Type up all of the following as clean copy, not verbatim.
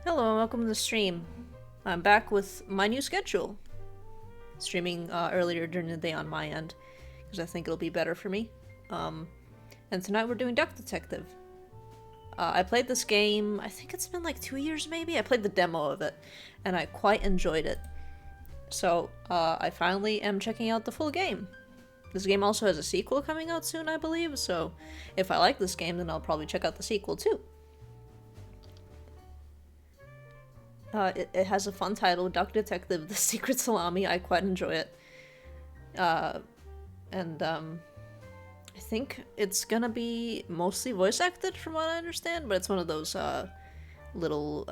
Hello and welcome to the stream. I'm back with my new schedule. Streaming earlier during the day on my end, because I think it'll be better for me. And tonight we're doing Duck Detective. I played this game, I think it's been like 2 years maybe? I played the demo of it, and I quite enjoyed it. So, I finally am checking out the full game. This game also has a sequel coming out soon, I believe, so if I like this game, then I'll probably check out the sequel too. It has a fun title, Duck Detective: The Secret Salami. I quite enjoy it. And I think it's gonna be mostly voice acted from what I understand, but it's one of those little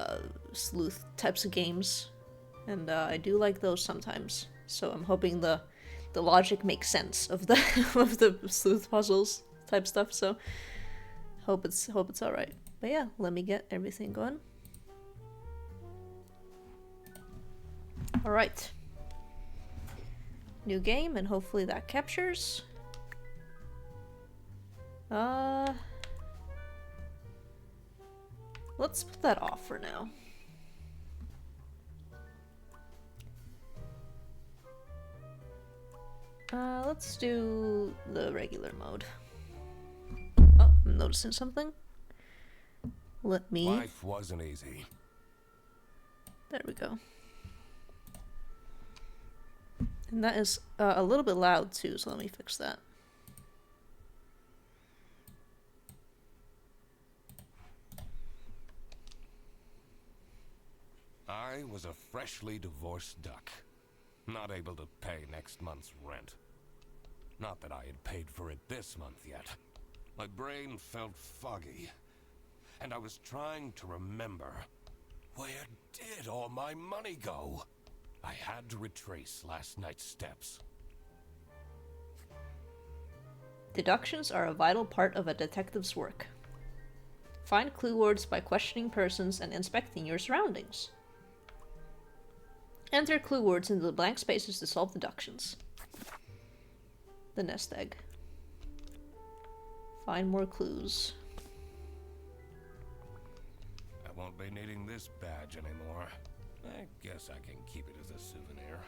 sleuth types of games. And I do like those sometimes. So I'm hoping the logic makes sense of the of the sleuth puzzles type stuff, so hope it's alright. But yeah, let me get everything going. Alright. New game, and hopefully that captures. Let's put that off for now. Let's do the regular mode. Oh, I'm noticing something. Let me... Life wasn't easy. There we go. And that is a little bit loud too, so let me fix that. I was a freshly divorced duck, not able to pay next month's rent. Not that I had paid for it this month yet. My brain felt foggy, and I was trying to remember, where did all my money go? I had to retrace last night's steps. Deductions are a vital part of a detective's work. Find clue words by questioning persons and inspecting your surroundings. Enter clue words into the blank spaces to solve deductions. The nest egg. Find more clues. I won't be needing this badge anymore. I guess I can keep it as a souvenir.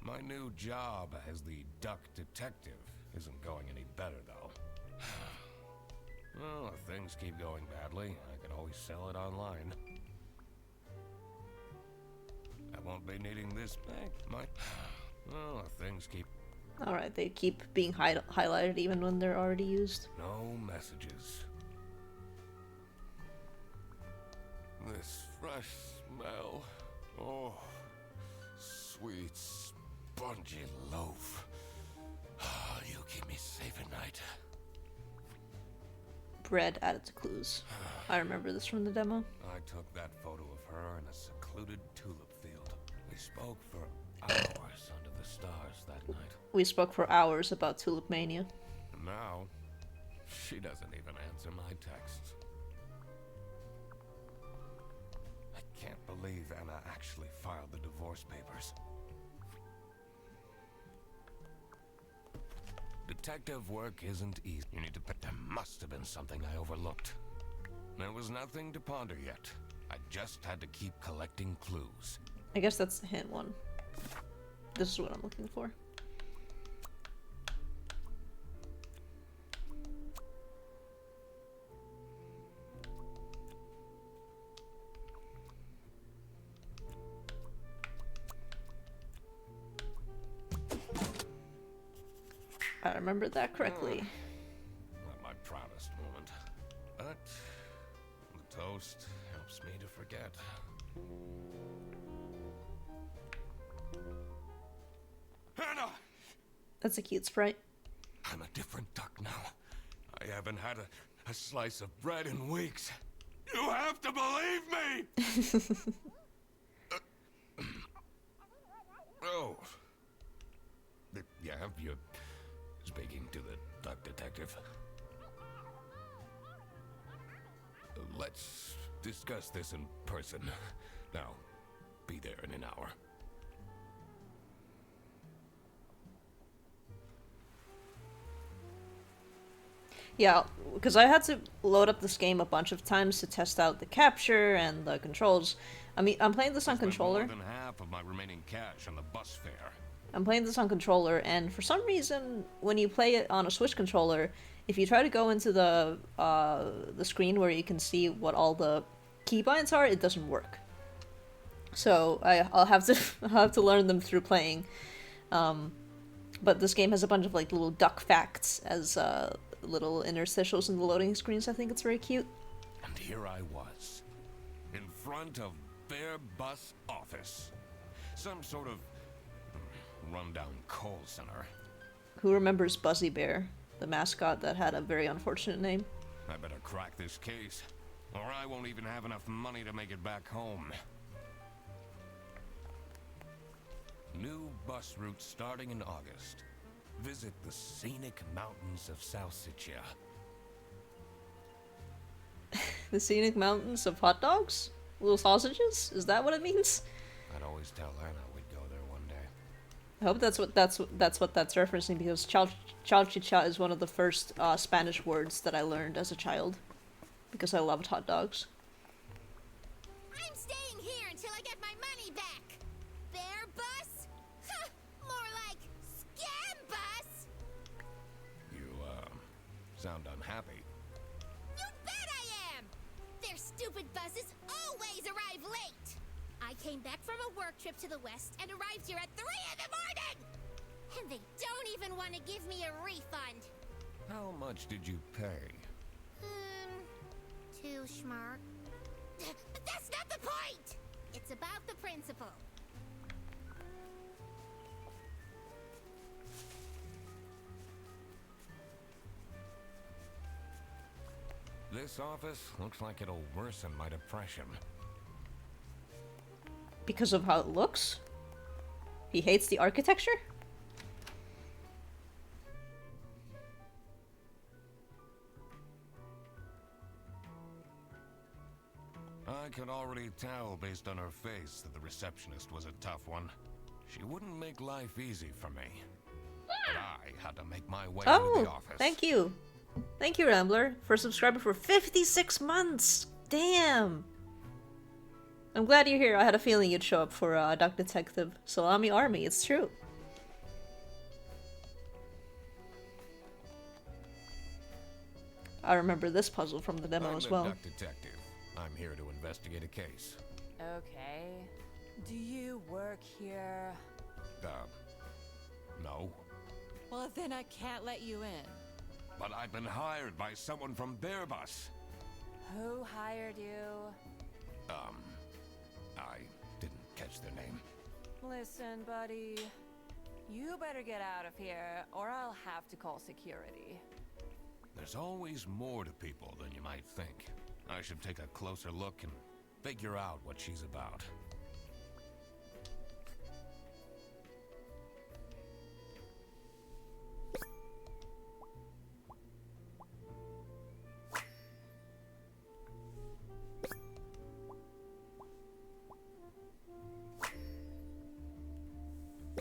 My new job as the duck detective isn't going any better, though. Well, if things keep going badly, I can always sell it online. I won't be needing this back. Well, if things keep... Alright, they keep being highlighted even when they're already used. No messages. This fresh smell. Oh, sweet, spongy loaf. You keep me safe at night. Bread added to clues. I remember this from the demo. I took that photo of her in a secluded tulip field. We spoke for hours under the stars that night. We spoke for hours about Tulip Mania. And now, she doesn't even answer my texts. I can't believe Anna actually filed the divorce papers. Detective work isn't easy. You need to put... There must have been something I overlooked. There was nothing to ponder yet. I just had to keep collecting clues. I guess that's the hint one. This is what I'm looking for. I remembered that correctly. Not my proudest moment. But the toast helps me to forget. Hannah! That's a cute sprite. I'm a different duck now. I haven't had a slice of bread in weeks. You have to believe me! Oh. Yeah, you're speaking to the duck detective. Let's discuss this in person. Now, be there in an hour. Yeah, because I had to load up this game a bunch of times to test out the capture and the controls. I mean, I'm playing this I on spent more controller. than half of my remaining cash on the bus fare. I'm playing this on controller, and for some reason, when you play it on a Switch controller, if you try to go into the screen where you can see what all the keybinds are, it doesn't work. So I'll have to I'll have to learn them through playing. But this game has a bunch of like little duck facts as little interstitials in the loading screens. I think it's very cute. And here I was, in front of their bus office. Some sort of rundown call center. Who remembers Buzzy Bear, the mascot that had a very unfortunate name? I better crack this case, or I won't even have enough money to make it back home. New bus route starting in August. Visit the scenic mountains of Salsiccia. The scenic mountains of hot dogs? Little sausages? Is that what it means? I'd always tell Anna we'd go there one day. I hope that's what that's referencing, because chalchicha is one of the first Spanish words that I learned as a child, because I loved hot dogs. I'm staying here until I get my money back. Bear bus? Huh, more like scam bus. You, sound unhappy. You bet I am. Their stupid buses always arrive late. I came back from a work trip to the west and arrived here at 3 in the morning. And they don't even want to give me a refund. How much did you pay? 2 schmark. But that's not the point! It's about the principle. This office looks like it'll worsen my depression. Because of how it looks? He hates the architecture? I could already tell based on her face that the receptionist was a tough one. She wouldn't make life easy for me. But I had to make my way into the office. Thank you. Thank you, Rambler, for subscribing for 56 months. Damn. I'm glad you're here. I had a feeling you'd show up for Duck Detective Salami Army. It's true. I remember this puzzle from the demo as well. I'm the Duck Detective. I'm here to investigate a case. Okay. Do you work here? No. Well, then I can't let you in. But I've been hired by someone from their bus. Who hired you? I didn't catch their name. Listen, buddy. You better get out of here, or I'll have to call security. There's always more to people than you might think. I should take a closer look and figure out what she's about.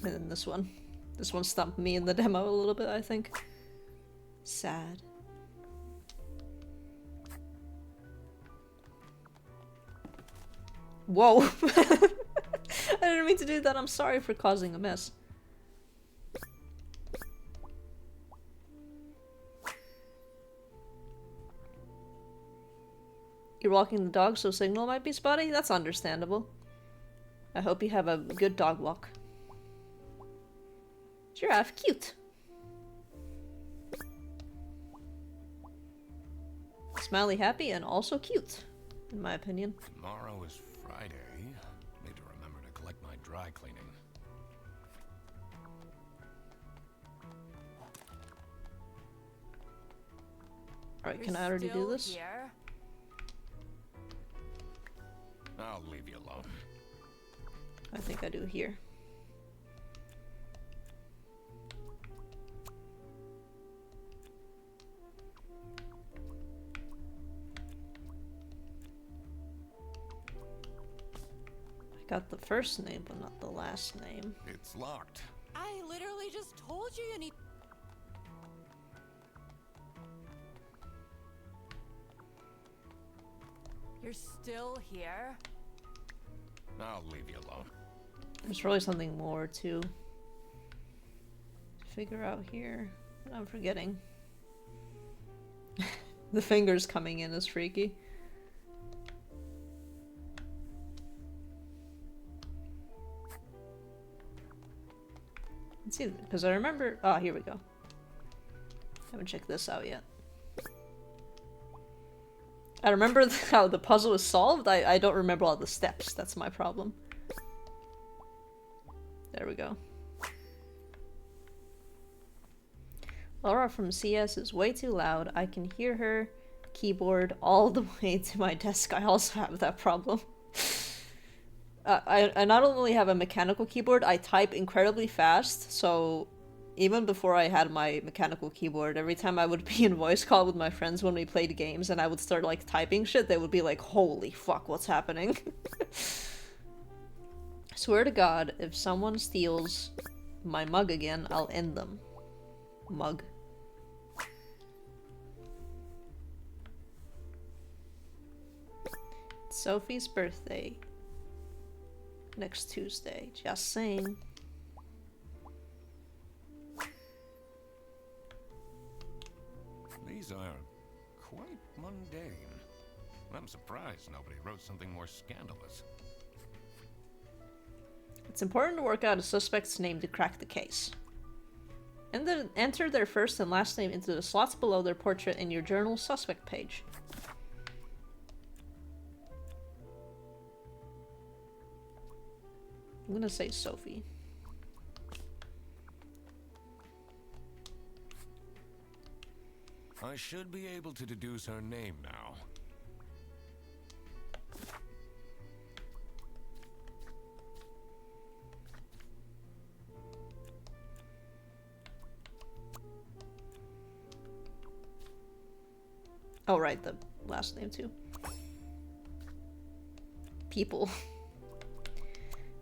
And then this one. This one stumped me in the demo a little bit, I think. Sad. Whoa! I didn't mean to do that. I'm sorry for causing a mess. You're walking the dog, so signal might be spotty? That's understandable. I hope you have a good dog walk. Giraffe, cute. Smiley, happy, and also cute, in my opinion. Tomorrow is Friday. Need to remember to collect my dry cleaning. Alright, can I already do this? Here? I'll leave you alone. I think I do here. I got the first name, but not the last name. It's locked. I literally just told you you need... You're still here? I'll leave you alone. There's probably something more to figure out here. I'm forgetting. The fingers coming in is freaky. Let's see, because I remember. Oh, here we go. Haven't checked this out yet. I remember how the puzzle was solved. I don't remember all the steps. That's my problem. There we go. Laura from CS is way too loud. I can hear her keyboard all the way to my desk. I also have that problem. I not only have a mechanical keyboard, I type incredibly fast, so even before I had my mechanical keyboard, every time I would be in voice call with my friends when we played games and I would start like typing shit, they would be like, holy fuck, what's happening? Swear to God, if someone steals my mug again, I'll end them. Mug. It's Sophie's birthday. Next Tuesday. Just saying. These are quite mundane. I'm surprised nobody wrote something more scandalous. It's important to work out a suspect's name to crack the case. And then enter their first and last name into the slots below their portrait in your journal suspect page. I'm gonna say Sophie. I should be able to deduce her name now. Oh, right, the last name too. People.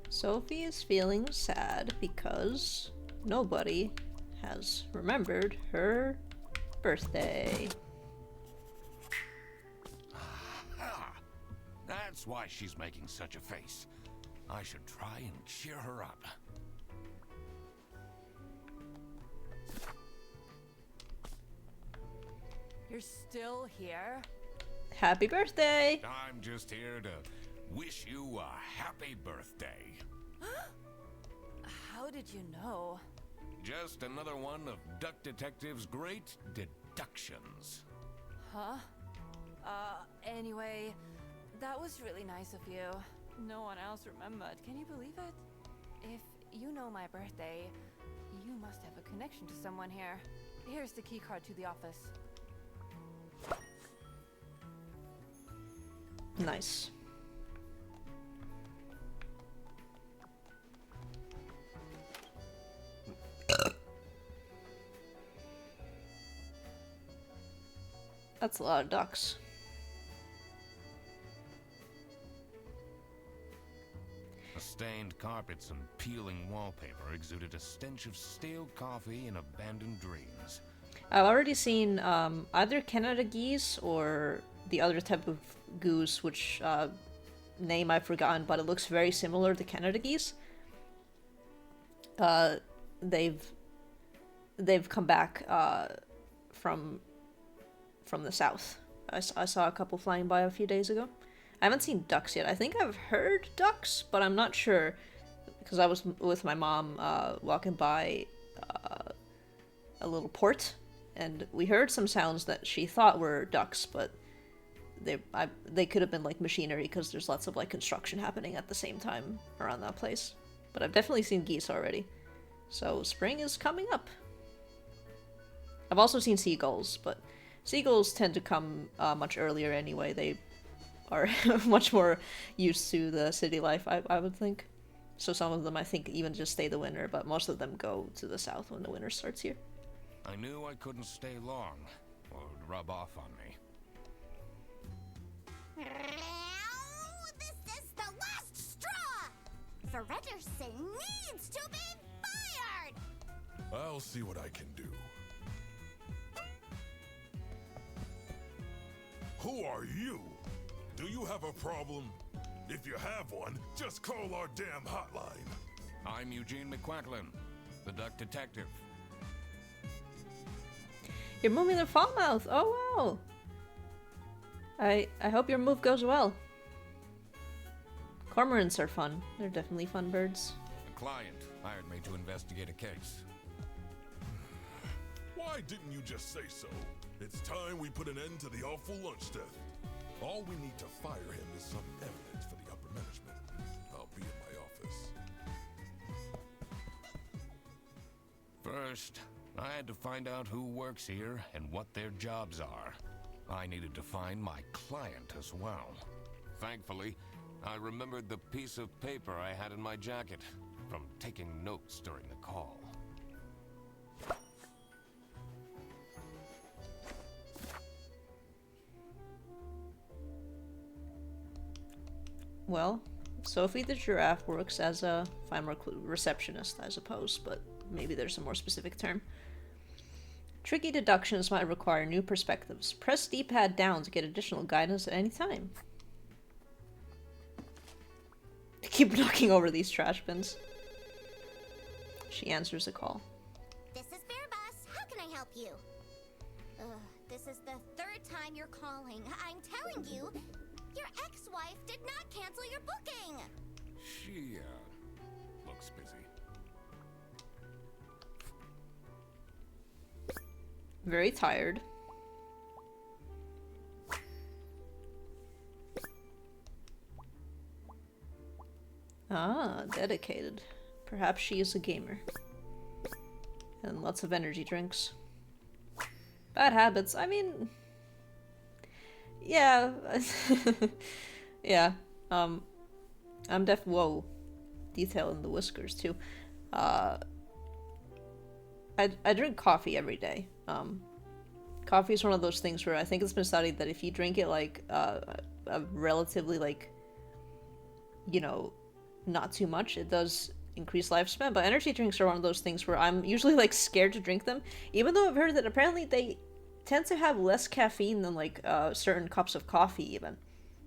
Sophie is feeling sad because nobody has remembered her birthday. Ah, that's why she's making such a face. I should try and cheer her up. You're still here? Happy birthday! I'm just here to wish you a happy birthday. How did you know? Just another one of Duck Detective's great deductions. Huh? Anyway, that was really nice of you. No one else remembered. Can you believe it? If you know my birthday, you must have a connection to someone here. Here's the key card to the office. Nice. That's a lot of ducks. The stained carpets and peeling wallpaper exuded a stench of stale coffee and abandoned dreams. I've already seen either Canada geese or the other type of goose, which name I've forgotten, but it looks very similar to Canada geese. They've come back from the south. I saw a couple flying by a few days ago. I haven't seen ducks yet. I think I've heard ducks, but I'm not sure because I was with my mom walking by a little port, and we heard some sounds that she thought were ducks, but they could have been like machinery because there's lots of like construction happening at the same time around that place. But I've definitely seen geese already. So spring is coming up. I've also seen seagulls, but seagulls tend to come much earlier anyway. They are much more used to the city life, I would think. So some of them, I think, even just stay the winter, but most of them go to the south when the winter starts here. I knew I couldn't stay long, or it would rub off on me. This is the last straw! Verederson needs to be fired! I'll see what I can do. Who are you? Do you have a problem? If you have one, just call our damn hotline. I'm Eugene McQuacklin, the duck detective. You're moving the Falmouth. Oh wow. I hope your move goes well. Cormorants are fun. They're definitely fun birds. A client hired me to investigate a case. Why didn't you just say so? It's time we put an end to the awful lunch death. All we need to fire him is some evidence for the upper management. I'll be in my office. First, I had to find out who works here and what their jobs are. I needed to find my client as well. Thankfully, I remembered the piece of paper I had in my jacket from taking notes during the call. Well, Sophie the giraffe works as a fine receptionist, I suppose, but maybe there's a more specific term. Tricky deductions might require new perspectives. Press D-pad down to get additional guidance at any time. Keep knocking over these trash bins. She answers a call. This is Fair Bus. How can I help you? This is the third time you're calling. I'm telling you, your ex-wife did not cancel your booking. She, looks busy. Very tired. Ah, dedicated. Perhaps she is a gamer. And lots of energy drinks. Bad habits, I mean... Yeah. Yeah. I'm whoa. Detail in the whiskers, too. I drink coffee every day. Coffee is one of those things where I think it's been studied that if you drink it, like, a relatively, like, you know, not too much, it does increase lifespan. But energy drinks are one of those things where I'm usually, like, scared to drink them, even though I've heard that apparently they tend to have less caffeine than, like, certain cups of coffee, even.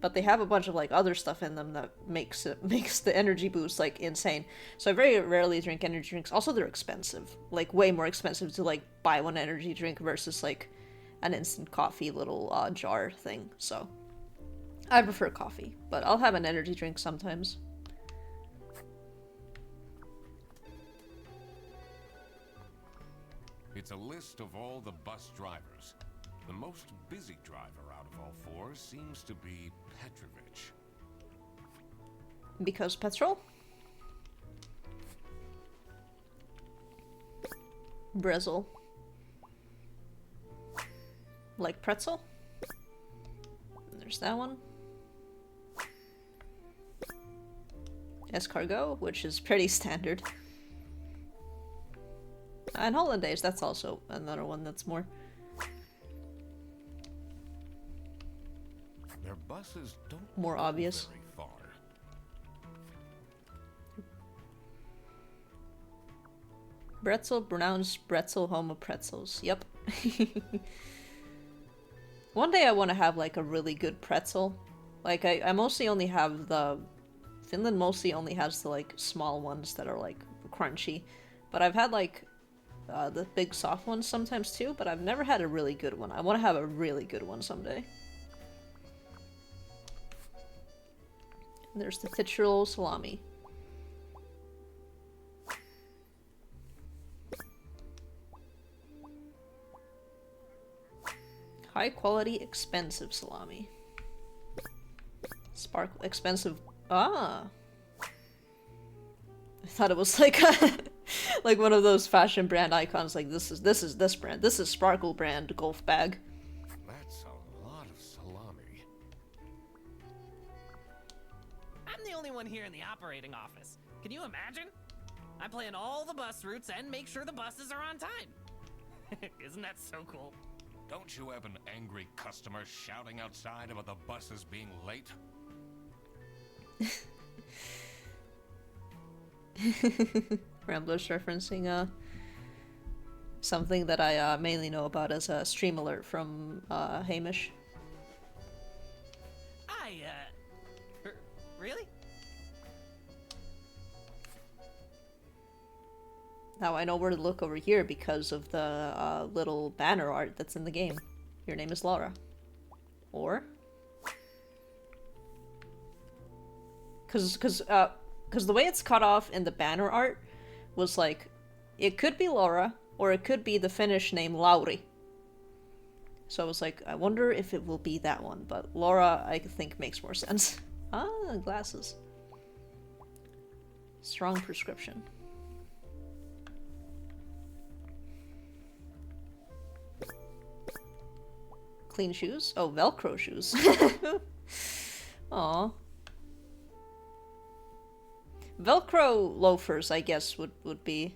But they have a bunch of, like, other stuff in them that makes the energy boost, like, insane. So I very rarely drink energy drinks. Also, they're expensive. Like, way more expensive to, like, buy one energy drink versus, like, an instant coffee little jar thing. So I prefer coffee, but I'll have an energy drink sometimes. It's a list of all the bus drivers. The most busy driver out of all four seems to be Petrovich. Because petrol? Brezel. Like pretzel? There's that one. Escargot, which is pretty standard. And hollandaise, that's also another one that's more. Their buses don't more go obvious. very far. Bretzel, pronounced Bretzel, home of pretzels. Yep. One day I want to have, like, a really good pretzel. Like, I mostly only have the... Finland mostly only has the, like, small ones that are, like, crunchy. But I've had, like, the big soft ones sometimes too, but I've never had a really good one. I want to have a really good one someday. And there's the titular salami. High quality, expensive salami. Sparkle, expensive. Ah! I thought it was like a, like one of those fashion brand icons. Like this is this brand. This is Sparkle brand golf bag. That's a lot of salami. I'm the only one here in the operating office. Can you imagine? I plan all the bus routes and make sure the buses are on time. Isn't that so cool? Don't you have an angry customer shouting outside about the buses being late? Ramblers referencing something that I mainly know about as a stream alert from Hamish. I Now I know where to look over here because of the little banner art that's in the game. Your name is Laura. Or? Cause the way it's cut off in the banner art was like, it could be Laura, or it could be the Finnish name Lauri. So I was like, I wonder if it will be that one, but Laura I think makes more sense. Ah, glasses. Strong prescription. Clean shoes? Oh, Velcro shoes. Aw. Velcro loafers, I guess, would be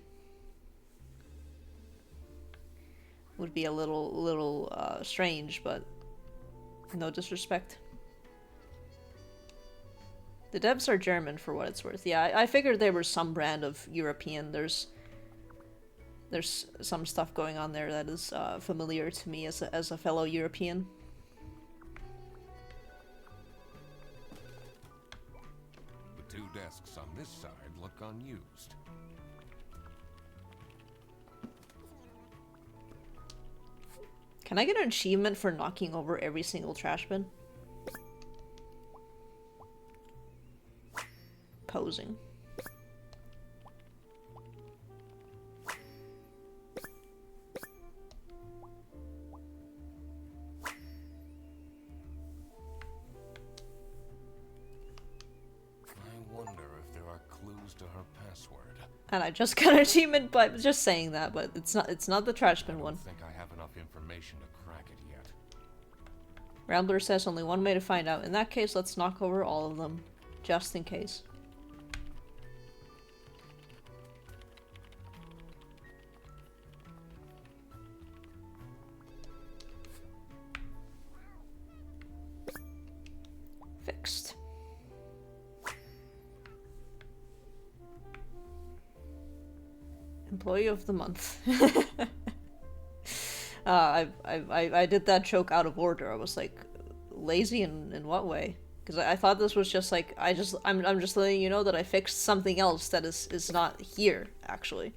a little strange, but no disrespect. The devs are German for what it's worth. Yeah, I figured they were some brand of European. There's some stuff going on there that is familiar to me as a fellow European. The two desks on this side look unused. Can I get an achievement for knocking over every single trash bin? Posing. And I just got an achievement by just saying that, but it's not the trash bin one. I don't think I have enough information to crack it yet. Rambler says only one way to find out. In that case, let's knock over all of them, just in case. Fixed. Employee of the month. I did that joke out of order. I was like, lazy in what way? Because I thought this was just like, I'm just letting you know that I fixed something else that is not here, actually.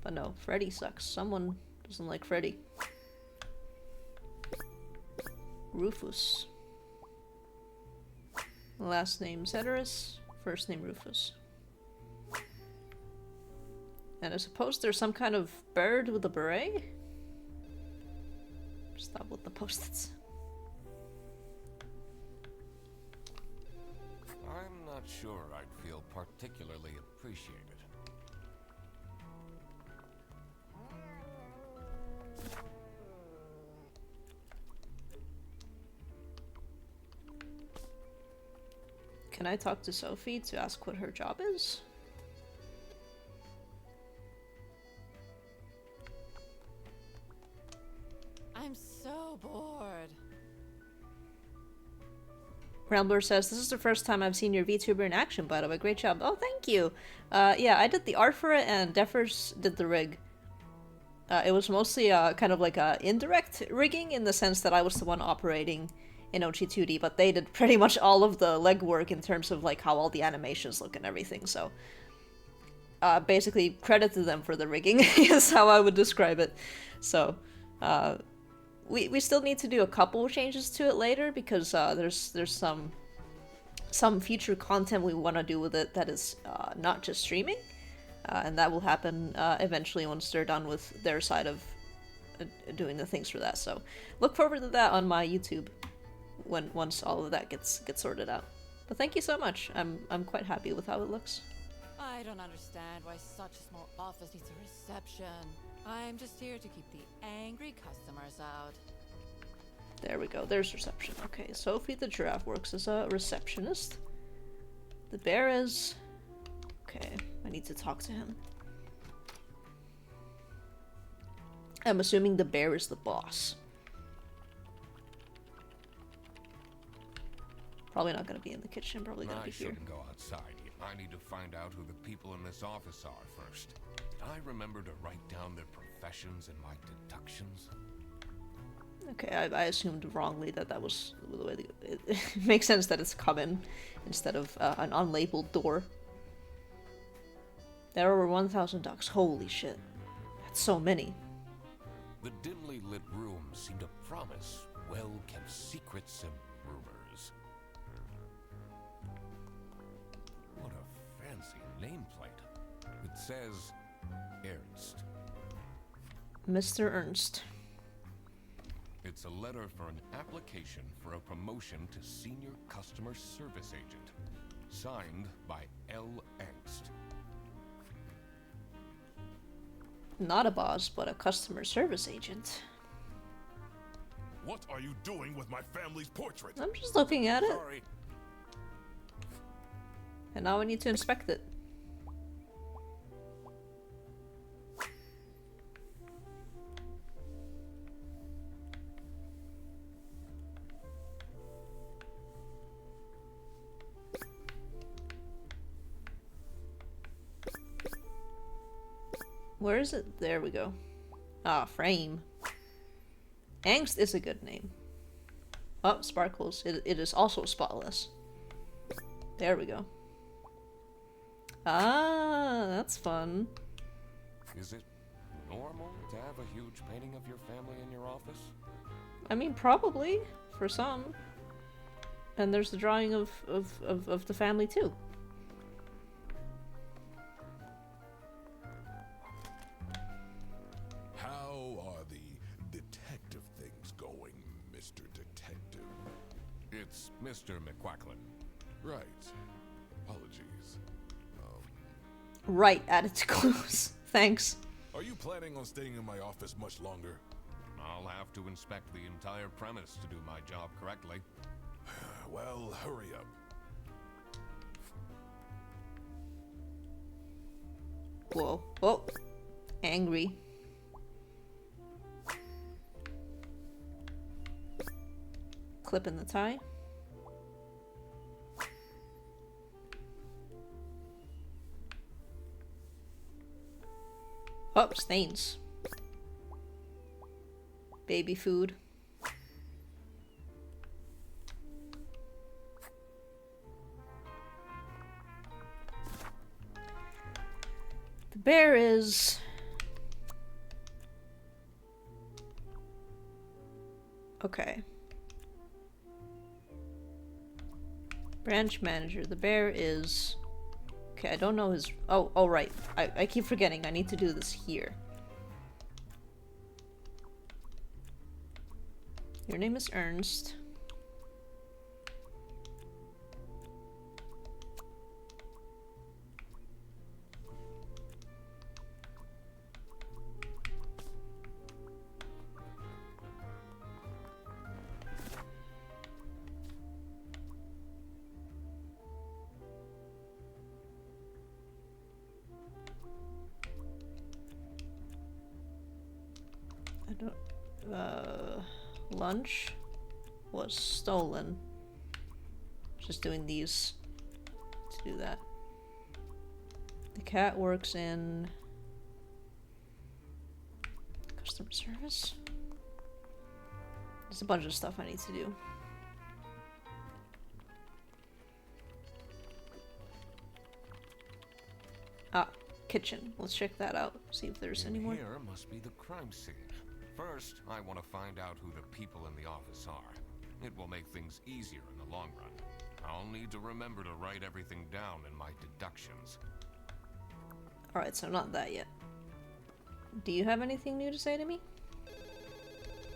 But no, Freddy sucks. Someone doesn't like Freddy. Rufus. Last name Ceteris, first name Rufus. And I suppose there's some kind of bird with a beret? Stop with the post-its. I'm not sure I'd feel particularly appreciated. Can I talk to Sophie to ask what her job is? I'm so bored. Rambler says, this is the first time I've seen your VTuber in action, by the way. Great job. Oh, thank you. Yeah, I did the art for it, and Defers did the rig. It was mostly kind of like a indirect rigging, in the sense that I was the one operating in OG2D, but they did pretty much all of the legwork in terms of like how all the animations look and everything, so... basically, credit to them for the rigging, is how I would describe it. So, we still need to do a couple changes to it later, because there's some future content we want to do with it that is not just streaming, and that will happen eventually once they're done with their side of doing the things for that. So look forward to that on my YouTube once all of that gets sorted out. But thank you so much. I'm quite happy with how it looks. I don't understand why such a small office needs a reception. I'm just here to keep the angry customers out. There we go, there's reception. Okay, Sophie the giraffe works as a receptionist. The bear is... Okay, I need to talk to him. I'm assuming the bear is the boss. Probably not gonna be in the kitchen, probably gonna be here. I shouldn't go outside. I need to find out who the people in this office are first. Did I remember to write down their professions and my deductions? Okay, I assumed wrongly that was the way it makes sense that it's come in instead of an unlabeled door. There are over 1,000 ducks. Holy shit. so many. The dimly lit rooms seem to promise well-kept secrets and rumors. What a fancy nameplate. It says Ernst. Mr. Ernst. It's a letter for an application for a promotion to senior customer service agent. Signed by L. Angst. Not a boss, but a customer service agent. What are you doing with my family's portrait? I'm just looking at it. Sorry. And now I need to inspect it. Where is it? There we go. Ah, frame. Angst is a good name. Oh, sparkles. It is also spotless. There we go. Ah, that's fun. Is it normal to have a huge painting of your family in your office? I mean, probably, for some. And there's the drawing of the family, too. How are the detective things going, Mr. Detective? It's Mr. McQuacklin. Right. Apologies. Right, added to clues. Thanks. Are you planning on staying in my office much longer? I'll have to inspect the entire premise to do my job correctly. Well, hurry up. Whoa. Whoa. Angry. Clip in the tie. Oh, stains. Baby food. The bear is... Okay. Branch manager. The bear is... Okay, I don't know his... Oh, right. I keep forgetting. I need to do this here. Your name is Ernst. I don't... Lunch was stolen. Just doing these to do that. The cat works in customer service. There's a bunch of stuff I need to do. Ah, kitchen. Let's check that out. See if there's any more. Here must be the crime scene. First, I want to find out who the people in the office are. It will make things easier in the long run. I'll need to remember to write everything down in my deductions. Alright, so not that yet. Do you have anything new to say to me?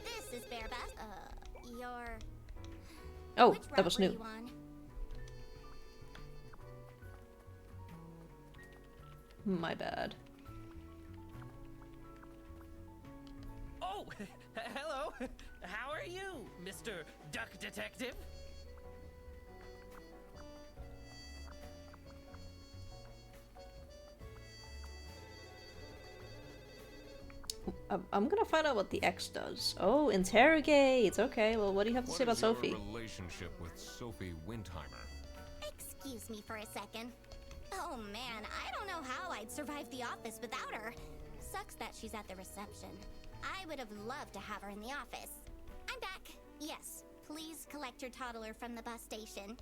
This is Bearbus. Your... Oh, Which that route was were new. you on? My bad. Oh, hello. How are you, Mr. Duck Detective? I'm gonna find out what the X does. Oh, interrogate. Okay, well, what do you have to say about What is Sophie? your relationship with Sophie Windheimer? Excuse me for a second. Oh man, I don't know how I'd survive the office without her. Sucks that she's at the reception. I would have loved to have her in the office. I'm back. Yes, please collect your toddler from the bus station.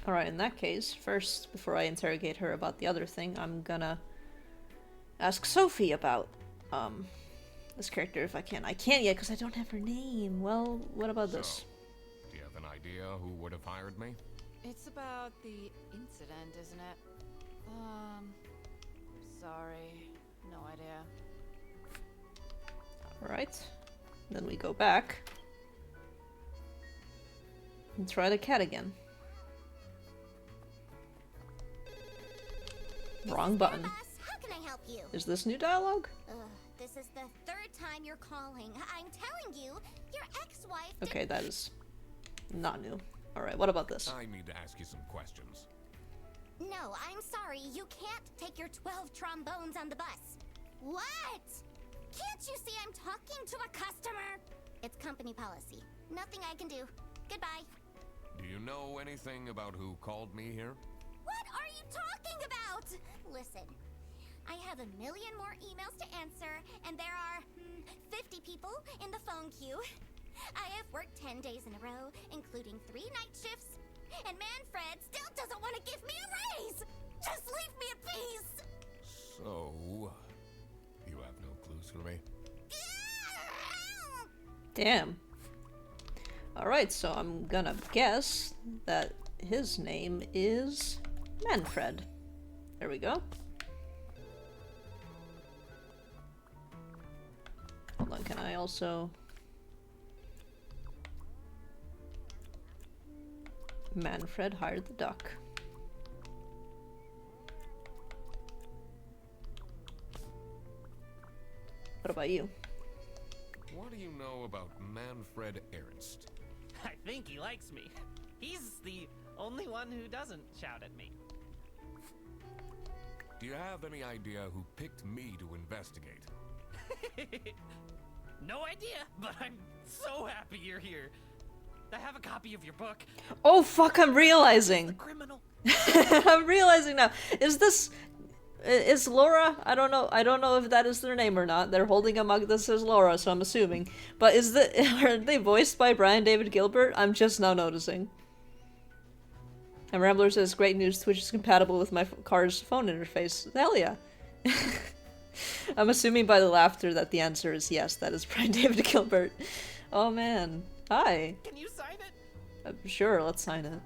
Alright, in that case, first, before I interrogate her about the other thing, I'm gonna ask Sophie about this character if I can. I can't yet because I don't have her name. Well, what about this? So, do you have an idea who would have hired me? It's about the incident, isn't it? Sorry. No idea. Alright. Then we go back. And try the cat again. Wrong button. Boss, how can I help you? Is this new dialogue? This is the third time you're calling. I'm telling you, your ex-wife. Okay, that is not new. Alright, what about this? I need to ask you some questions. No, I'm sorry. You can't take your 12 trombones on the bus. What? Can't you see I'm talking to a customer? It's company policy. Nothing I can do. Goodbye. Do you know anything about who called me here? What are you talking about? Listen, I have a million more emails to answer, and there are 50 people in the phone queue. I have worked 10 days in a row, including 3 night shifts, and Manfred still doesn't want to give me a raise! Just leave me in peace! So, you have no clues for me? Damn. Alright, so I'm gonna guess that his name is Manfred. There we go. Hold on, can I also... Manfred hired the duck. What about you? What do you know about Manfred Ernst? I think he likes me. He's the only one who doesn't shout at me. Do you have any idea who picked me to investigate? No idea, but I'm so happy you're here. I have a copy of your book. Oh fuck, I'm The realizing! criminal. I'm realizing now. Is Laura? I don't know if that is their name or not. They're holding a mug that says Laura, so I'm assuming. But are they voiced by Brian David Gilbert? I'm just now noticing. And Rambler says, great news, Twitch is compatible with my car's phone interface. Hell yeah. I'm assuming by the laughter that the answer is yes, that is Brian David Gilbert. Oh man. Hi. Can you sign it? Sure, let's sign it.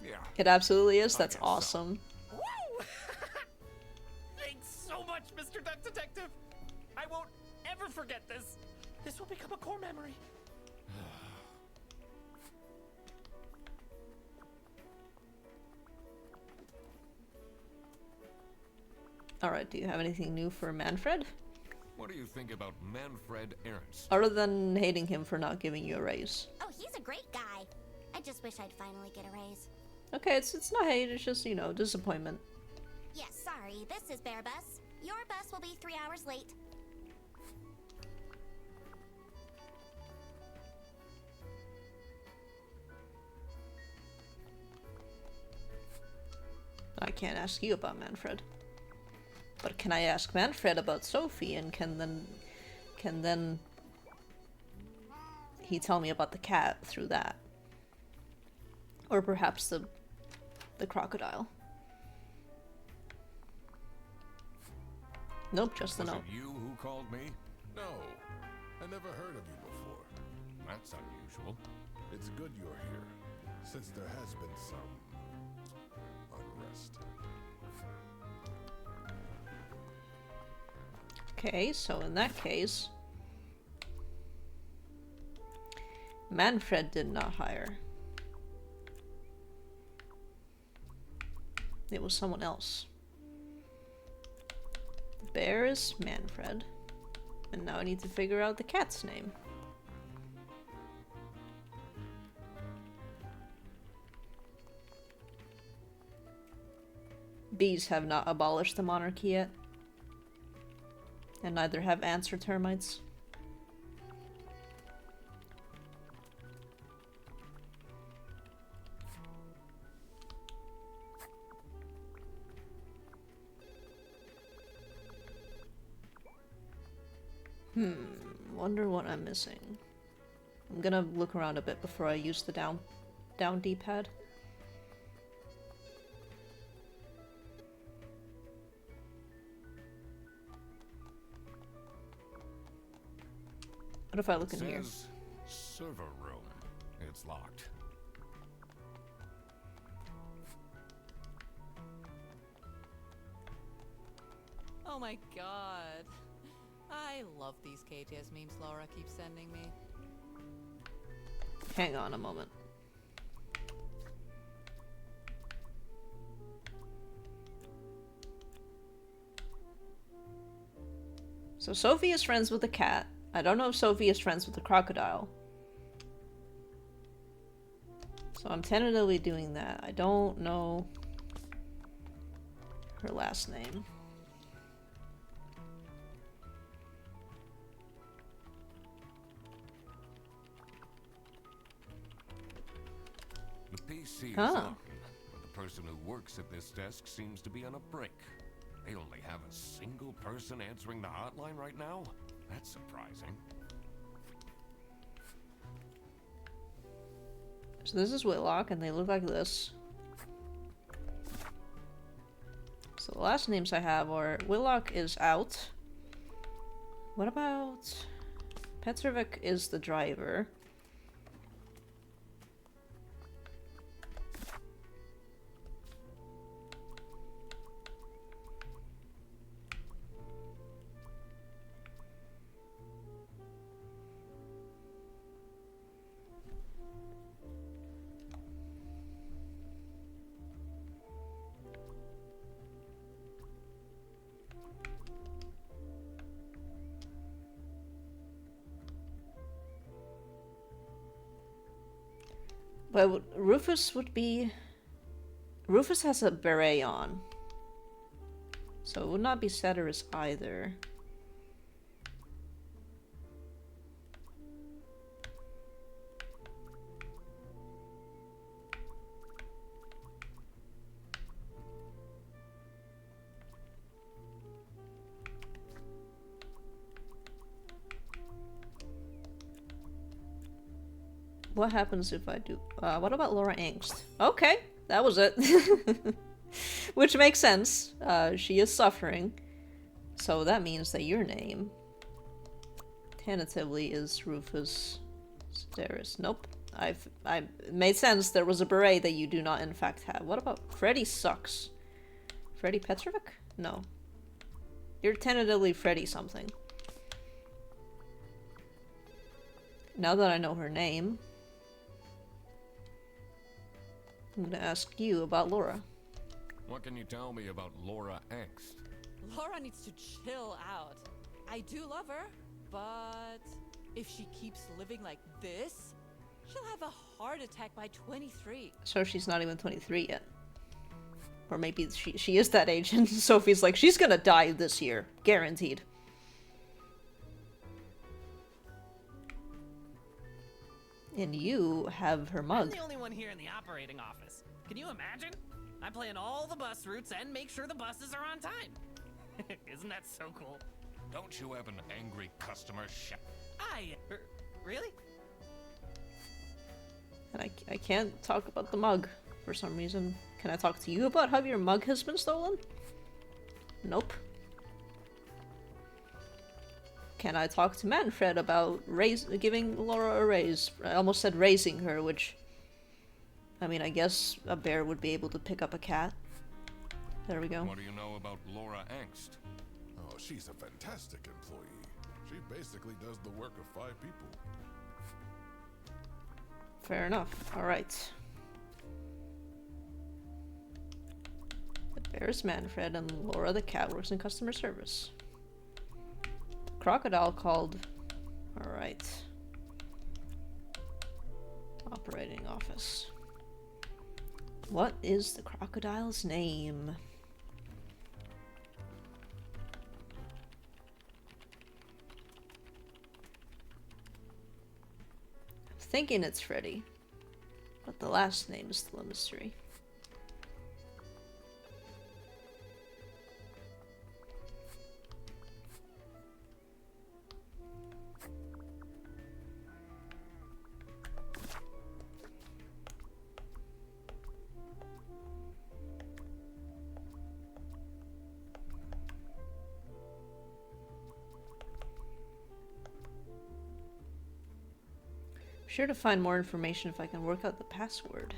Yeah. It absolutely is. That's guess so. awesome. Woo! Thanks so much, Mr. Duck Detective. I won't ever forget this. This will become a core memory. Alright, do you have anything new for Manfred? What do you think about Manfred Ernst? Other than hating him for not giving you a raise. Oh, he's a great guy. I just wish I'd finally get a raise. Okay, it's not hate, it's just, you know, disappointment. Yes, sorry, this is Bear Bus. Your bus will be 3 hours late. I can't ask you about Manfred. But can I ask Manfred about Sophie, and can then he tell me about the cat through that? Or perhaps the crocodile. Nope, just the Was note. it you who called me? No, I never heard of you before. That's unusual. It's good you're here, since there has been some unrest. Okay, so in that case, Manfred did not hire. It was someone else. The bear is Manfred. And now I need to figure out the cat's name. Bees have not abolished the monarchy yet. And neither have ants or termites. Wonder what I'm missing. I'm gonna look around a bit before I use the down D-pad. What if I look in here? Says server room. It's locked. Oh my god. I love these KTS memes Laura keeps sending me. Hang on a moment. So Sophie is friends with the cat. I don't know if Sophie is friends with the crocodile. So I'm tentatively doing that. I don't know her last name. The PC is Huh. on, but the person who works at this desk seems to be on a break. They only have a single person answering the hotline right now? That's surprising. So this is Whitlock, and they look like this. So the last names I have are Whitlock is out. What about Petrovic is the driver. But Rufus would be... Rufus has a beret on. So it would not be Ceteris either. What happens if I do... what about Laura Angst? Okay, that was it. Which makes sense. She is suffering. So that means that your name, tentatively, is Rufus Sedaris. Nope. I made sense. There was a beret that you do not, in fact, have. What about Freddy sucks? Freddy Petrovic? No. You're tentatively Freddy something. Now that I know her name, I'm gonna ask you about Laura. What can you tell me about Laura Angst? Laura needs to chill out. I do love her, but if she keeps living like this, she'll have a heart attack by 23. So she's not even 23 yet. Or maybe she is that age and Sophie's like, she's gonna die this year. Guaranteed. And you have her I'm mug. the only one here in the operating office. Can you imagine? I plan all the bus routes and make sure the buses are on time. Isn't that so cool? Don't you have an angry customer Really? And I can't talk about the mug for some reason. Can I talk to you about how your mug has been stolen? Nope. Can I talk to Manfred about giving Laura a raise? I almost said raising her, which... I mean, I guess a bear would be able to pick up a cat. There we go. What do you know about Laura Angst? Oh, she's a fantastic employee. She basically does the work of 5 people. Fair enough. Alright. The bear is Manfred, and Laura the cat works in customer service. Crocodile called... Alright. Operating office. What is the crocodile's name? I'm thinking it's Freddy, but the last name is still a mystery. Sure to find more information if I can work out the password.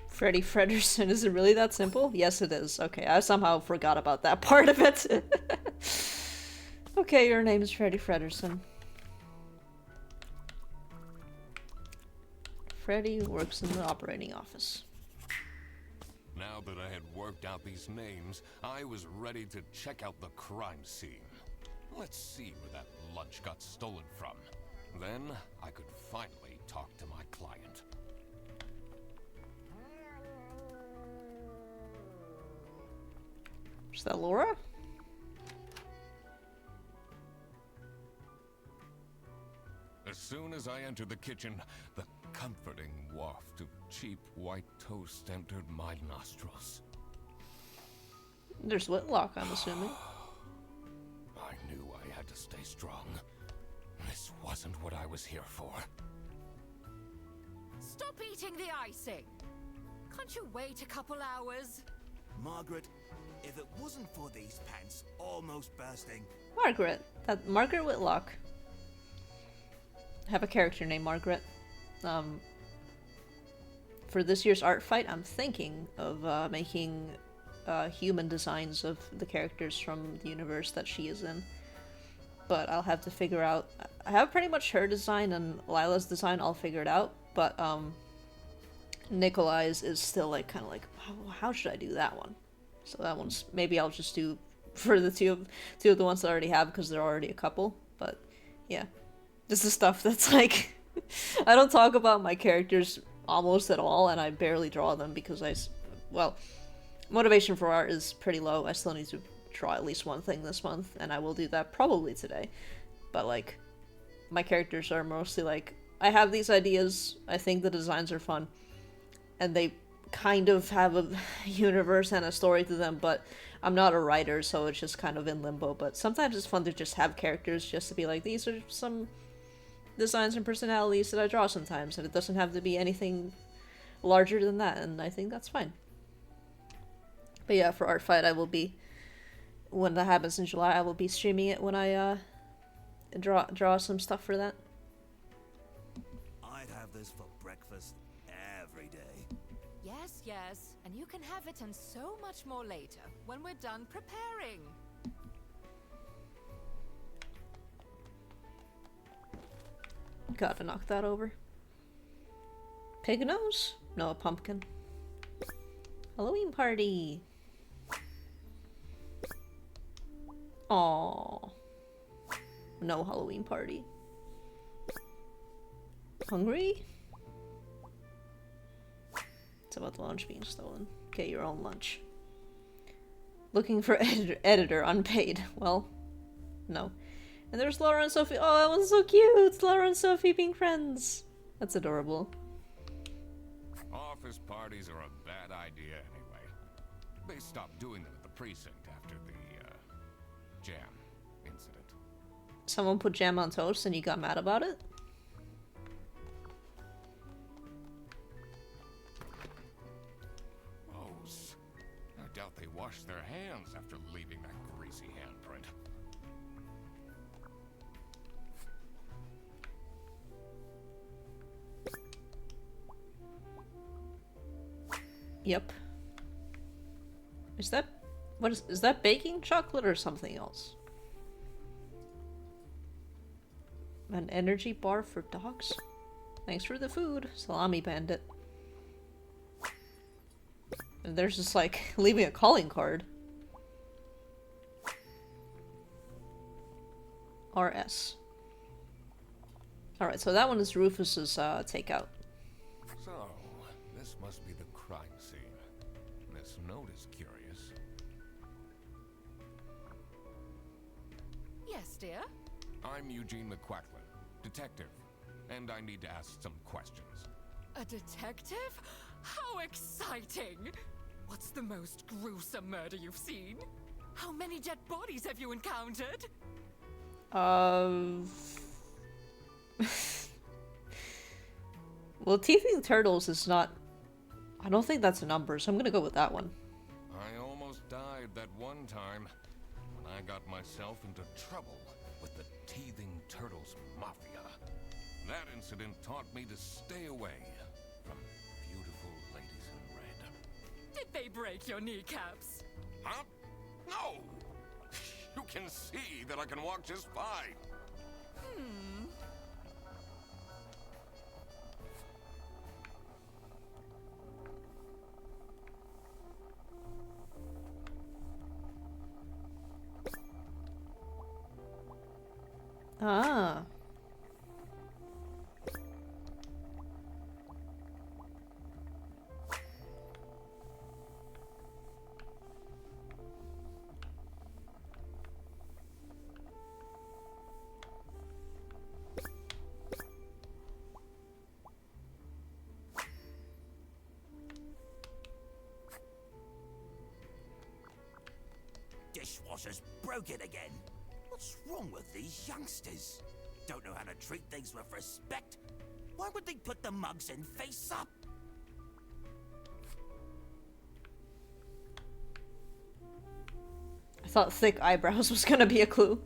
Freddie Fredersen, is it really that simple? Yes, it is. Okay, I somehow forgot about that part of it. Okay, your name is Freddie Fredersen. Freddie works in the operating office. Now that I had worked out these names, I was ready to check out the crime scene. Let's see where that lunch got stolen from. Then I could finally talk to my client. Is that Laura? As soon as I entered the kitchen, the comforting waft of cheap white toast entered my nostrils. There's Whitlock, I'm assuming. I knew I had to stay strong. This wasn't what I was here for. Stop eating the icing! Can't you wait a couple hours? Margaret, if it wasn't for these pants almost bursting... Margaret. Margaret Whitlock. I have a character named Margaret. For this year's art fight, I'm thinking of making human designs of the characters from the universe that she is in. But I'll have to figure out... I have pretty much her design and Lila's design all figured out, but Nikolai's is still like kind of like, how should I do that one? So that one's... maybe I'll just do for the two of the ones that I already have, because there are already a couple. But yeah, this is stuff that's like... I don't talk about my characters almost at all, and I barely draw them because well, motivation for art is pretty low. I still need to draw at least one thing this month, and I will do that probably today. But like, my characters are mostly like, I have these ideas, I think the designs are fun, and they kind of have a universe and a story to them, but I'm not a writer, so it's just kind of in limbo. But sometimes it's fun to just have characters, just to be like, these are some designs and personalities that I draw sometimes, and it doesn't have to be anything larger than that, and I think that's fine. But yeah, for Art Fight, I will be, when that happens in July, I will be streaming it when I draw some stuff for that. I'd have this for breakfast every day. Yes, yes, and you can have it and so much more later, when we're done preparing. Gotta knock that over. Pig nose? No, a pumpkin. Halloween party! Aww. No Halloween party. Hungry? It's about the lunch being stolen. Get your own lunch. Looking for editor unpaid. Well, no. And there's Laura and Sophie. Oh, that one's so cute! It's Laura and Sophie being friends. That's adorable. Office parties are a bad idea anyway. They stopped doing them at the precinct after the, jam incident. Someone put jam on toast and you got mad about it? Gross. I doubt they washed their hands after leaving that greasy handprint. Yep. Is that... what is that baking chocolate or something else? An energy bar for dogs? Thanks for the food, Salami Bandit. And there's just like, leaving a calling card. RS. Alright, so that one is Rufus's takeout. So, this must be the crime scene. This note is curious. Yes, dear? I'm Eugene McQuacklin, detective, and I need to ask some questions. A detective? How exciting! What's the most gruesome murder you've seen? How many dead bodies have you encountered? Well, teething turtles is not... I don't think that's a number, so I'm gonna go with that one. I almost died that one time when I got myself into trouble with the Teething Turtles Mafia. That incident taught me to stay away from beautiful ladies in red. Did they break your kneecaps? Huh? No! You can see that I can walk just fine. Ah. Dishwasher's broken again. What's wrong with these youngsters? Don't know how to treat things with respect? Why would they put the mugs in face up? I thought thick eyebrows was gonna be a clue.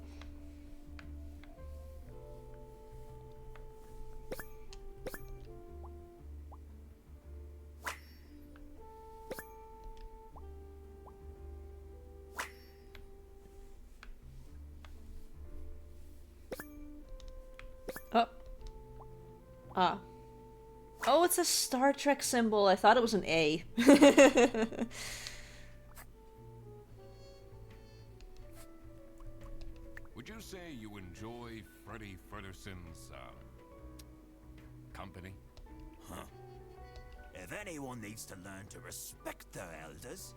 Oh. Ah. Oh, it's a Star Trek symbol. I thought it was an A. Would you say you enjoy Freddy Fredderson's, company? Huh. If anyone needs to learn to respect their elders,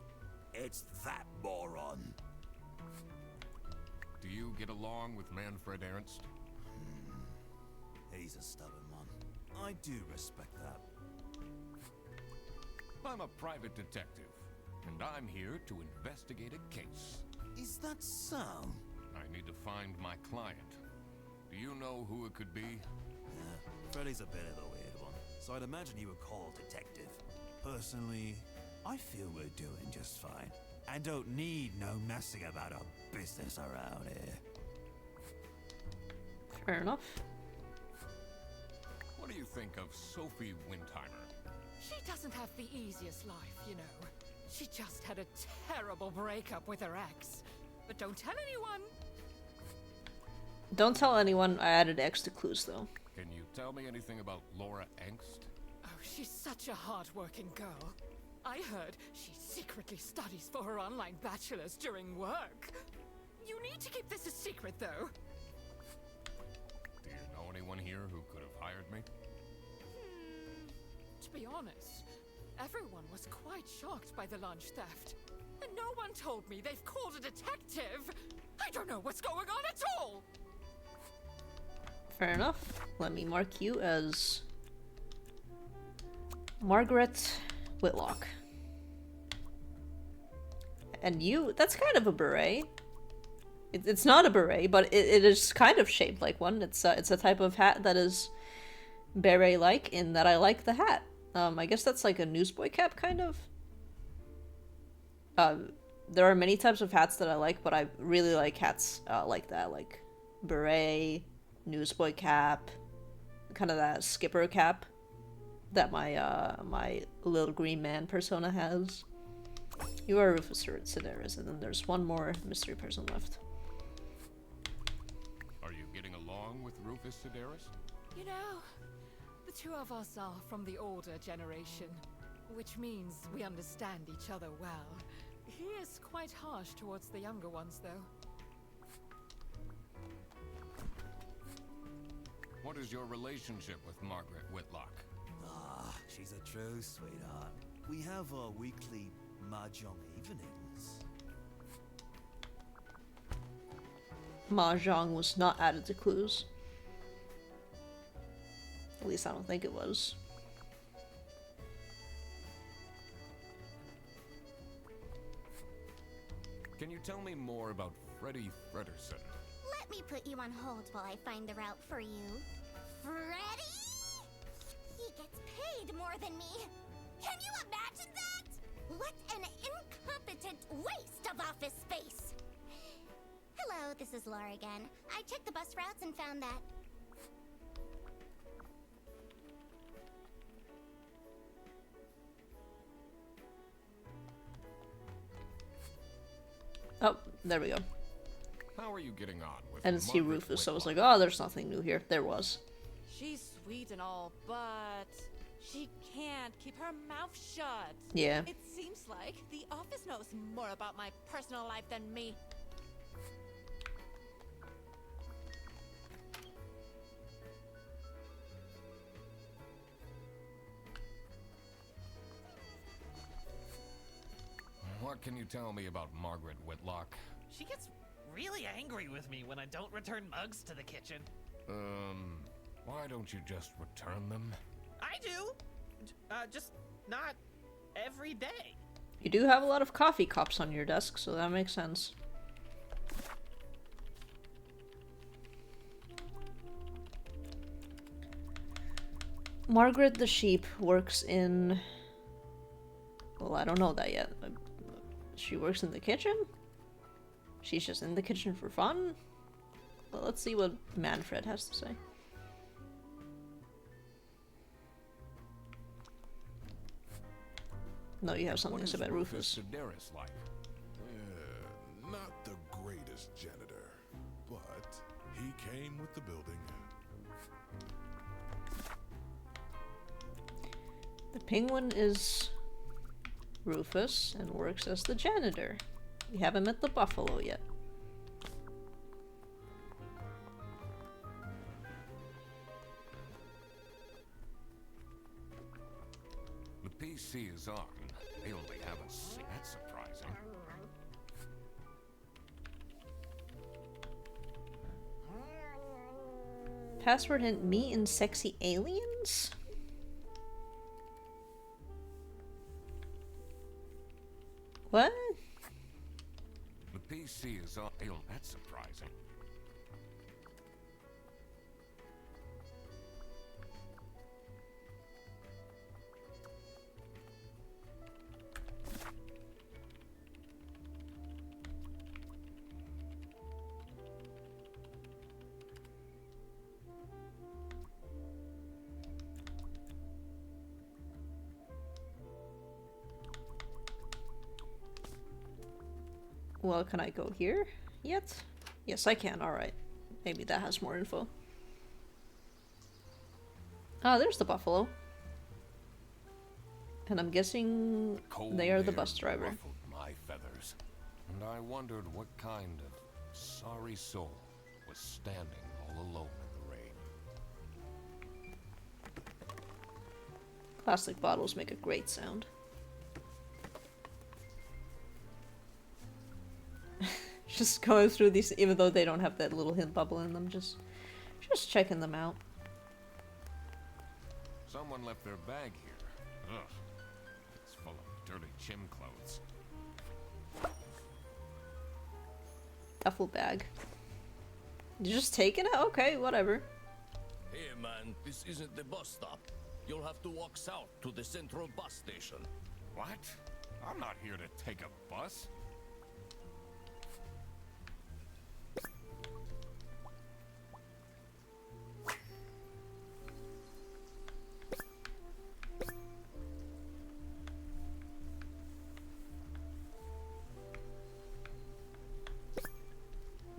it's that moron. Do you get along with Manfred Ernst? He's a stubborn one. I do respect that. I'm a private detective, and I'm here to investigate a case. Is that so? I need to find my client. Do you know who it could be? Yeah, Freddy's a bit of a weird one, so I'd imagine he would call detective. Personally, I feel we're doing just fine. And don't need no messing about our business around here. Fair enough. What do you think of Sophie Windheimer? She doesn't have the easiest life, you know. She just had a terrible breakup with her ex. But don't tell anyone. Don't tell anyone I added X to clues, though. Can you tell me anything about Laura Engst? Oh, she's such a hard-working girl. I heard she secretly studies for her online bachelor's during work. You need to keep this a secret, though. Do you know anyone here who could have hired me? To be honest, everyone was quite shocked by the lunch theft. And no one told me they've called a detective. I don't know what's going on at all. Fair enough. Let me mark you as Margaret Whitlock. And you, that's kind of a beret. It's not a beret, but it is kind of shaped like one. It's a type of hat that is beret-like in that I like the hat. I guess that's like a newsboy cap, kind of. There are many types of hats that I like, but I really like hats like that, like beret, newsboy cap, kind of that skipper cap that my my little green man persona has. You are Rufus Sedaris, and then there's one more mystery person left. Are you getting along with Rufus Sedaris? You know, the two of us are from the older generation, which means we understand each other well. He is quite harsh towards the younger ones, though. What is your relationship with Margaret Whitlock? Ah, she's a true sweetheart. We have our weekly mahjong evenings. Mahjong was not added to clues. At least I don't think it was. Can you tell me more about Freddy Frederson? Let me put you on hold while I find the route for you. Freddy? He gets paid more than me. Can you imagine that? What an incompetent waste of office space. Hello, this is Laura again. I checked the bus routes and found that. Oh, there we go. How are you getting on with I didn't see Margaret Rufus, so I was like, Whitlock? oh, there's nothing new here. There was. She's sweet and all, but she can't keep her mouth shut. Yeah. It seems like the office knows more about my personal life than me. What can you tell me about Margaret Whitlock? She gets really angry with me when I don't return mugs to the kitchen. Why don't you just return them? I do! Just not every day. You do have a lot of coffee cups on your desk, so that makes sense. Margaret the sheep works in... Well, I don't know that yet. She works in the kitchen? She's just in the kitchen for fun? Well, let's see what Manfred has to say. No, you have something to say about Rufus. Sedaris like? Not the greatest janitor, but he came with the building. The penguin is Rufus and works as the janitor. We haven't met the buffalo yet. The PC is on. They only have a seat. That's surprising. Password hint: me and sexy aliens? What? The PC is on. That's surprising. Well, can I go here yet? Yes, I can. Alright. Maybe that has more info. Ah, there's the buffalo. And I'm guessing Cold they are the air bus driver. ruffled my feathers, and I wondered what kind of sorry soul was standing all alone in the rain. Plastic bottles make a great sound. Just going through these, even though they don't have that little hint bubble in them, just checking them out. Someone left their bag here. Ugh. It's full of dirty gym clothes. Duffel bag. You're just taking it? Okay, whatever. Hey man, this isn't the bus stop. You'll have to walk south to the central bus station. What? I'm not here to take a bus.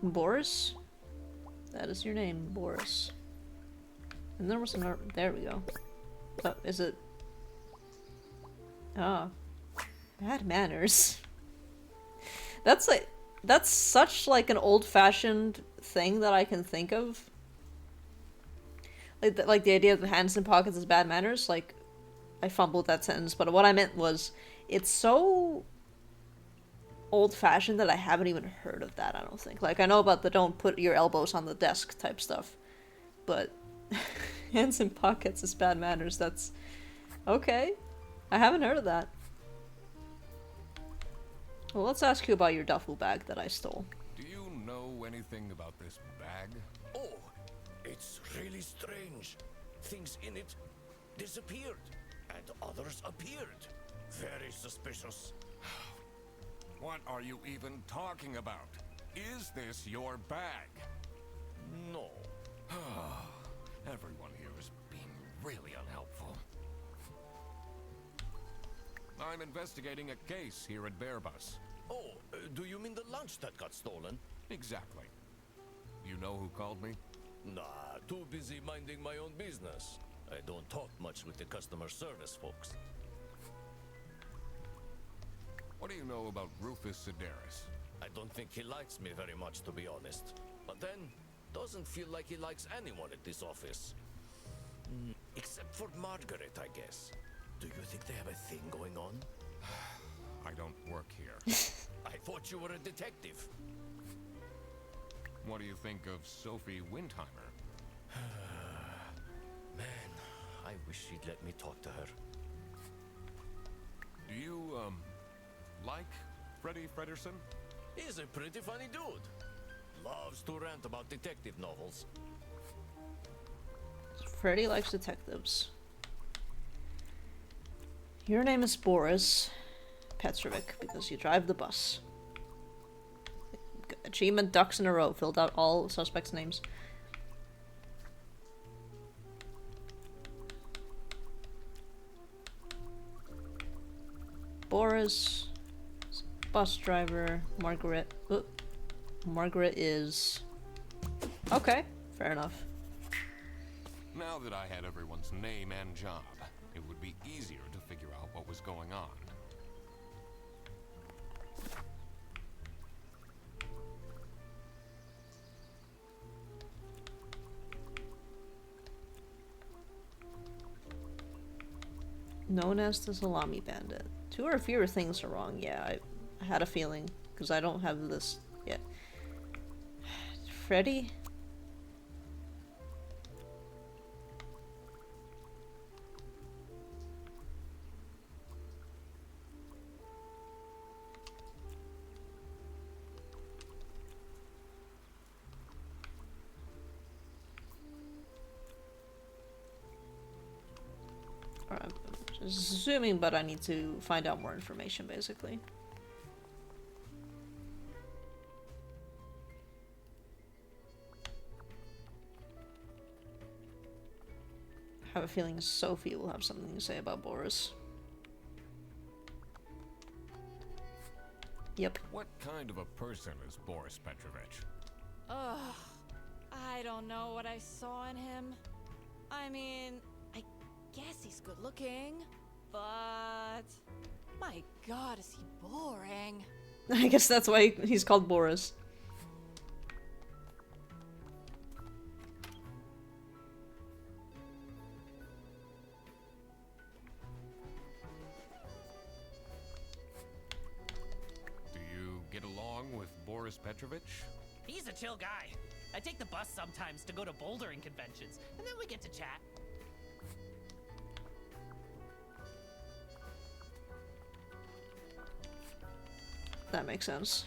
Boris? That is your name, Boris. And there was another. There we go. Oh, is it? Ah. Bad manners. That's such like an old-fashioned thing that I can think of. Like the idea of the hands in pockets is bad manners. Like, I fumbled that sentence, but what I meant was, it's so old-fashioned that I haven't even heard of that, I don't think. Like, I know about the don't put your elbows on the desk type stuff, but hands in pockets is bad manners. That's okay. I haven't heard of that. Well, let's ask you about your duffel bag that I stole. Do you know anything about this bag? Oh, it's really strange. Things in it disappeared, and others appeared. Very suspicious. What are you even talking about? Is this your bag? No. Everyone here is being really unhelpful. I'm investigating a case here at Bearbus. Oh, do you mean the lunch that got stolen? Exactly. You know who called me? Nah, too busy minding my own business. I don't talk much with the customer service folks. What do you know about Rufus Sedaris? I don't think he likes me very much, to be honest. But then, doesn't feel like he likes anyone at this office. Except for Margaret, I guess. Do you think they have a thing going on? I don't work here. I thought you were a detective. What do you think of Sophie Windheimer? Man, I wish she'd let me talk to her. Do you, like Freddie Frederson? He's a pretty funny dude. Loves to rant about detective novels. Freddy likes detectives. Your name is Boris Petrovic because you drive the bus. Achievement ducks in a row. Filled out all suspects' names. Boris, bus driver, Margaret. Margaret is... Okay, fair enough. Now that I had everyone's name and job, it would be easier to figure out what was going on. Known as the Salami Bandit. 2 or fewer things are wrong. Yeah, I had a feeling, because I don't have this yet. Freddy? I'm just assuming, but I need to find out more information, basically. I have a feeling Sophie will have something to say about Boris. Yep. What kind of a person is Boris Petrovich? Ugh. I don't know what I saw in him. I mean, I guess he's good looking, but my god, is he boring. I guess that's why he's called Boris. Do you get along with Boris Petrovich? He's a chill guy. I take the bus sometimes to go to bouldering conventions, and then we get to chat. That makes sense.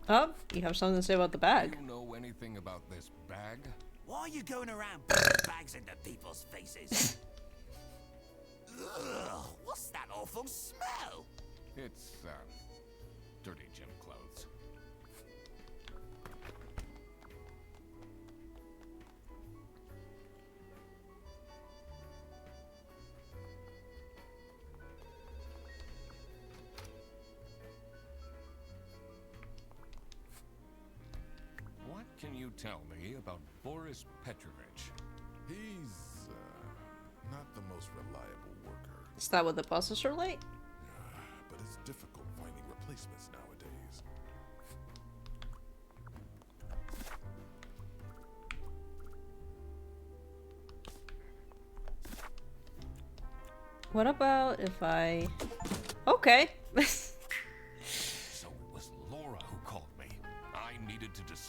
Oh, you have something to say about the bag. Do you know anything about this bag? Why are you going around putting bags into people's faces? Ugh, what's that awful smell? It's, dirty gym clothes. What can you tell me about Boris Petrovich? He's, not the most reliable worker, Is that what the buses are late? but it's difficult finding replacements nowadays. What about if I... Okay.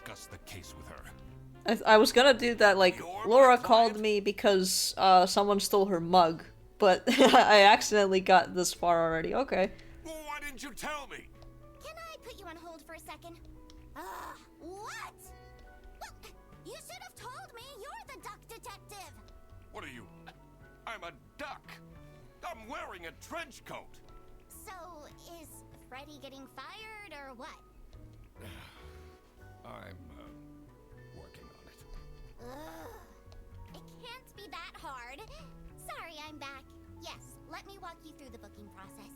discuss the case with her. I was gonna do that, like, You're Laura my called client? me because someone stole her mug, but I accidentally got this far already. Okay. Well, why didn't you tell me? Can I put you on hold for a second? What? Well, you should have told me you're the duck detective. What are you? I'm a duck. I'm wearing a trench coat. So, is Freddy getting fired or what? I'm, working on it. Ugh. It can't be that hard. Sorry, I'm back. Yes, let me walk you through the booking process.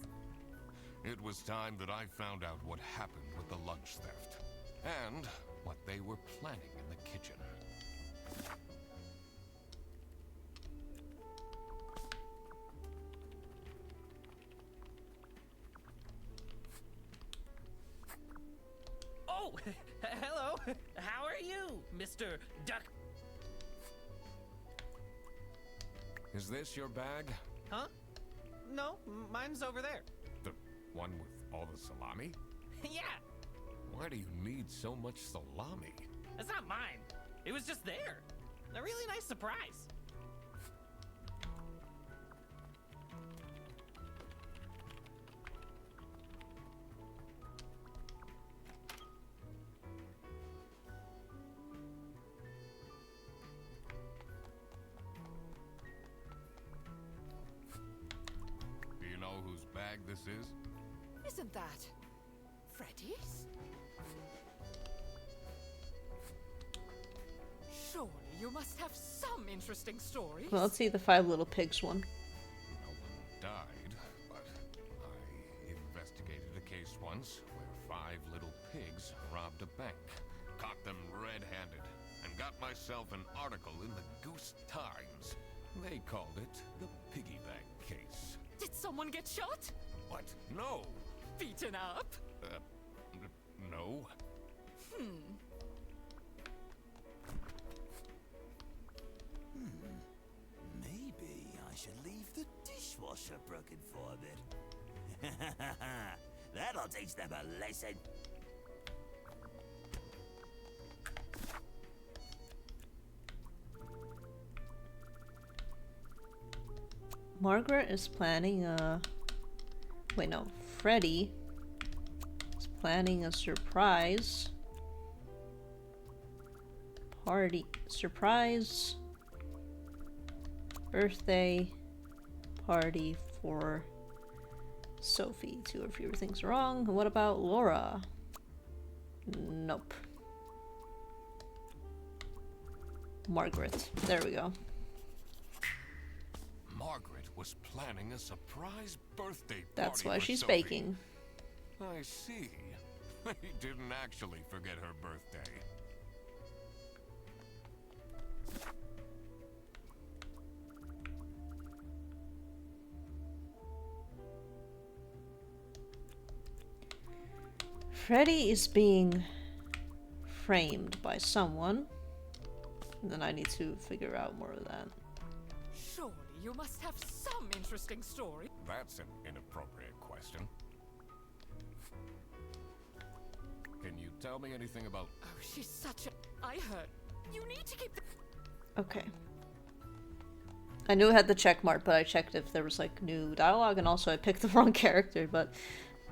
It was time that I found out what happened with the lunch theft. And what they were planning in the kitchen. Oh, hello. How are you, Mr. Duck? Is this your bag? Huh? No, mine's over there. The one with all the salami? Yeah, Why do you need so much salami? that's not mine. It was just there. A really nice surprise. Do you know whose bag this is? Isn't that Freddy's? Surely you must have some interesting stories. Well, let's see the Five Little Pigs one. No one died, but I investigated a case once where 5 little pigs robbed a bank, caught them red-handed, and got myself an article in the Goose Times. They called it the piggy bank case. Did someone get shot? What? No! Beaten up? No. Maybe I should leave the dishwasher broken for a bit. That'll teach them a lesson. Margaret is planning a... Wait, no. Freddy is planning a surprise party. Surprise birthday party for Sophie. 2 or fewer things wrong. What about Laura? Nope. Margaret. There we go. Margaret was planning a surprise birthday party. That's why for she's Sophie. baking. I see. He didn't actually forget her birthday. Freddy is being framed by someone. And then I need to figure out more of that. Surely you must have some interesting story. That's an inappropriate question. Can you tell me anything about... Oh, she's such a... I heard. You need to keep the... Okay. I knew it had the check mark, but I checked if there was like new dialogue, and also I picked the wrong character, but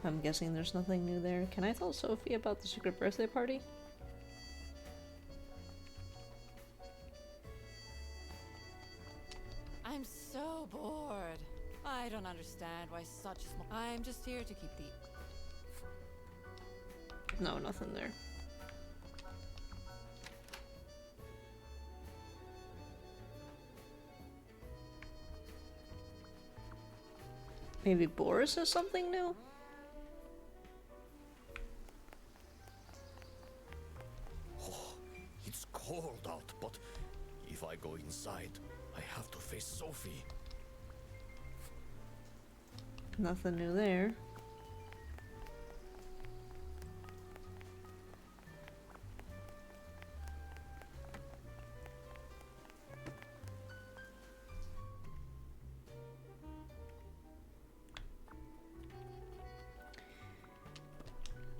I'm guessing there's nothing new there. Can I tell Sophie about the secret birthday party? I'm so bored. I don't understand why such a small... I'm just here to keep the... No, nothing there. Maybe Boris has something new? Oh, it's cold out, but if I go inside, I have to face Sophie. Nothing new there.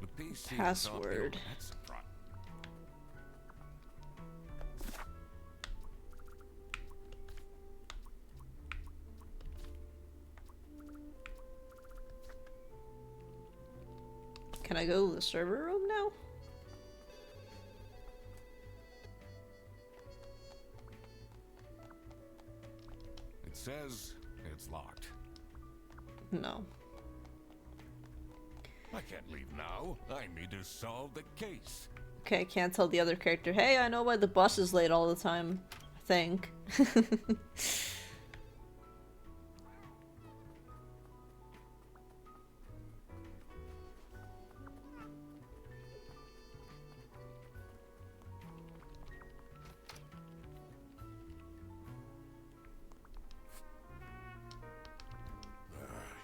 The PC Password. That's a pro- Can I go to the server room now? It says it's locked. No. I can't leave now. I need to solve the case. Okay, I can't tell the other character, hey, I know why the bus is late all the time. I think.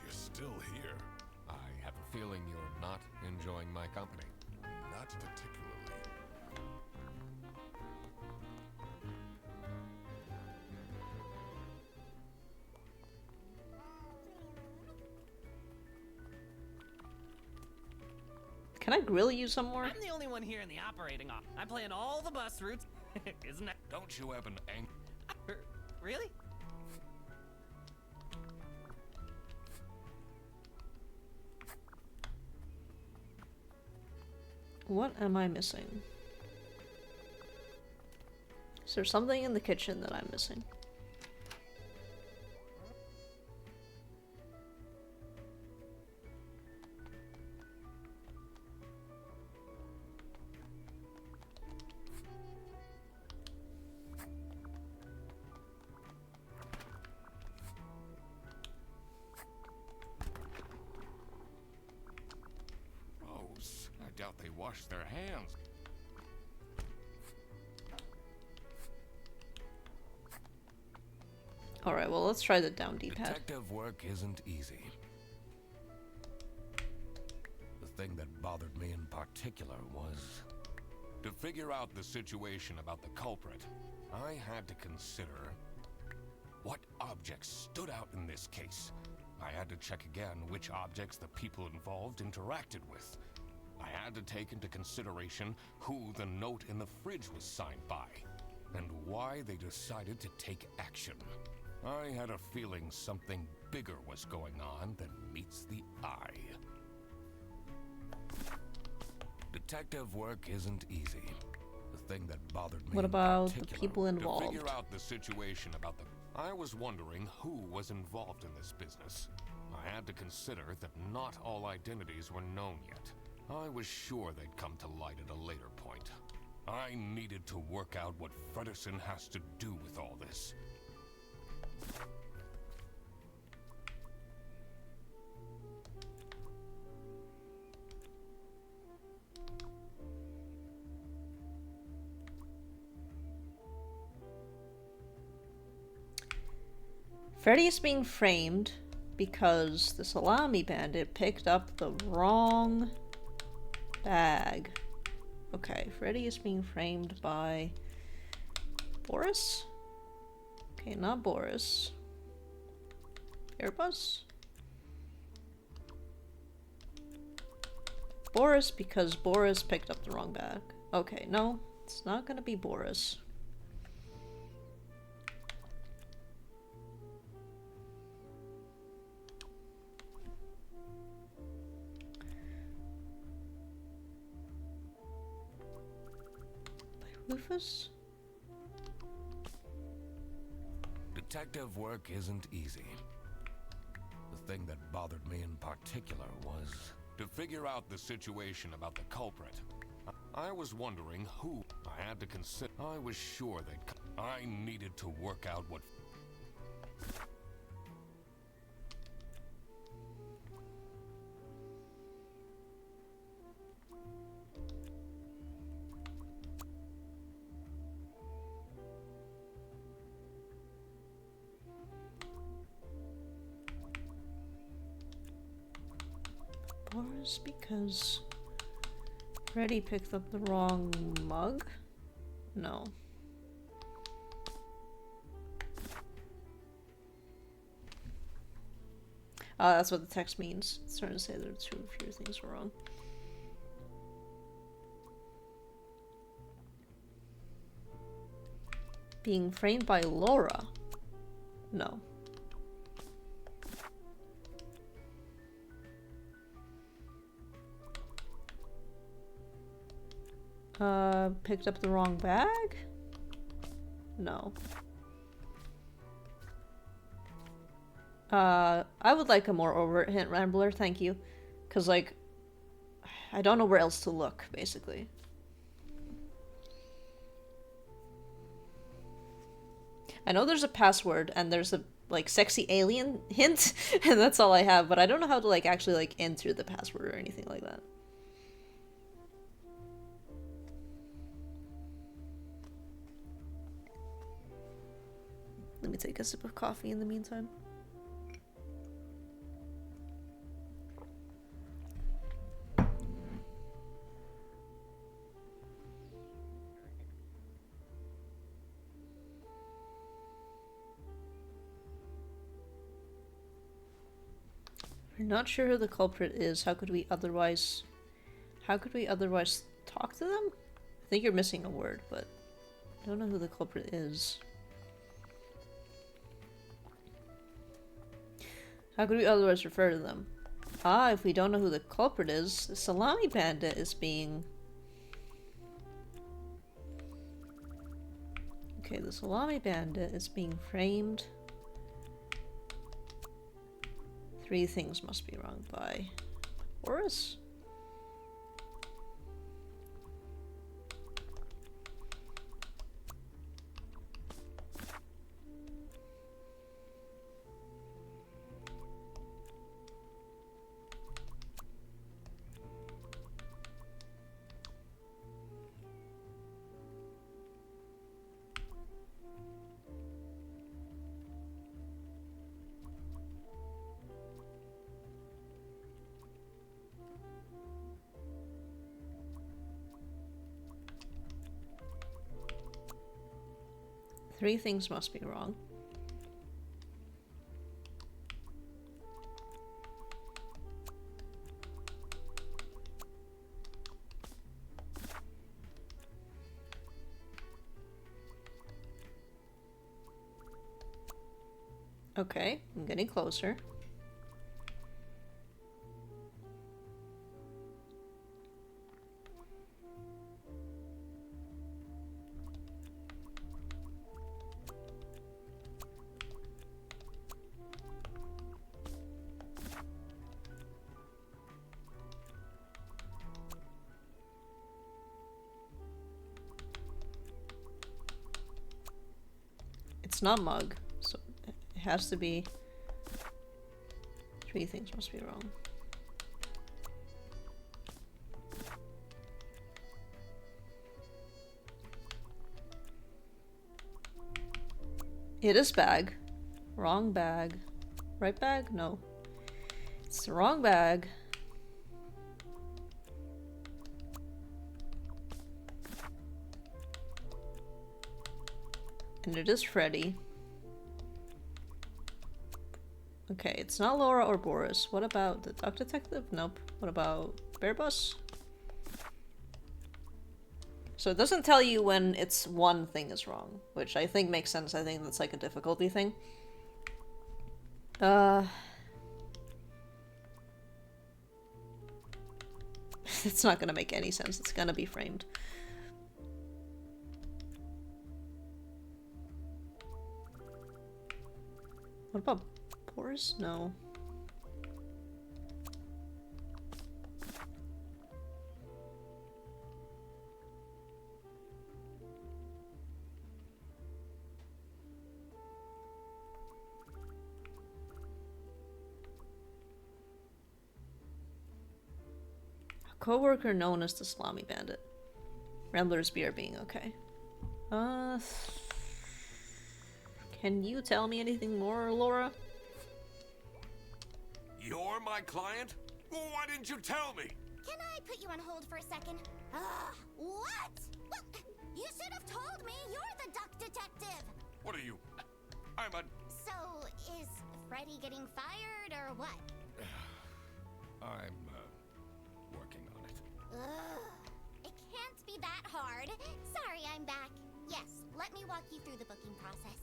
You're still here. I have a feeling you're not enjoying my company. Not particularly. Can I grill you some more? I'm the only one here in the operating office. I plan all the bus routes. Isn't that Don't you have an really? What am I missing? Is there something in the kitchen that I'm missing? Gross. I doubt they wash their hands. Alright, well, let's try the down D-pad. Detective work isn't easy. The thing that bothered me in particular was to figure out the situation about the culprit. I had to consider what objects stood out in this case. I had to check again which objects the people involved interacted with. I had to take into consideration who the note in the fridge was signed by, and why they decided to take action. I had a feeling something bigger was going on than meets the eye. Detective work isn't easy. The thing that bothered me What in about the particular, people involved? To figure out the situation about the... I was wondering who was involved in this business. I had to consider that not all identities were known yet. I was sure they'd come to light at a later point. I needed to work out what Fredersen has to do with all this. Freddy is being framed because the salami bandit picked up the wrong bag. Okay, Freddy is being framed by Boris? Okay, not Boris. Airbus? Boris because Boris picked up the wrong bag. Okay, no, it's not gonna be Boris. Rufus? Detective work isn't easy. The thing that bothered me in particular was to figure out the situation about the culprit. I was wondering who I had to consider. I was sure they'd I needed to work out what... Boris because Freddy picked up the wrong mug? No. That's what the text means. It's trying to say there are two few things wrong. Being framed by Laura? No. Picked up the wrong bag? No. I would like a more overt hint, Rambler, thank you. Cause, like, I don't know where else to look, basically. I know there's a password, and there's a, like, sexy alien hint, and that's all I have, but I don't know how to, like, actually, like, enter the password or anything like that. Let me take a sip of coffee in the meantime. We're not sure who the culprit is. How could we otherwise talk to them? I think you're missing a word, but I don't know who the culprit is. How could we otherwise refer to them? Ah, if we don't know who the culprit is, the salami bandit is being... Okay, the salami bandit is being framed. 3 things must be wrong by Boris. Three things must be wrong. Okay, I'm getting closer. It's not mug, so it has to be... 3 things must be wrong. It is bag. Wrong bag. Right bag? No. It's the wrong bag. And it is Freddy. Okay, it's not Laura or Boris. What about the Duck Detective? Nope. What about Bear Bus? So it doesn't tell you when it's one thing is wrong, which I think makes sense. I think that's like a difficulty thing. It's not gonna make any sense. It's gonna be framed. What about Boris? No. A co-worker known as the Slommy Bandit. Rambler's beer being okay. Can you tell me anything more, Laura? You're my client? Why didn't you tell me? Can I put you on hold for a second? What? Well, you should have told me. You're the Duck Detective. What are you? I'm a... So, is Freddy getting fired or what? I'm, working on it. It can't be that hard. Sorry, I'm back. Yes, let me walk you through the booking process.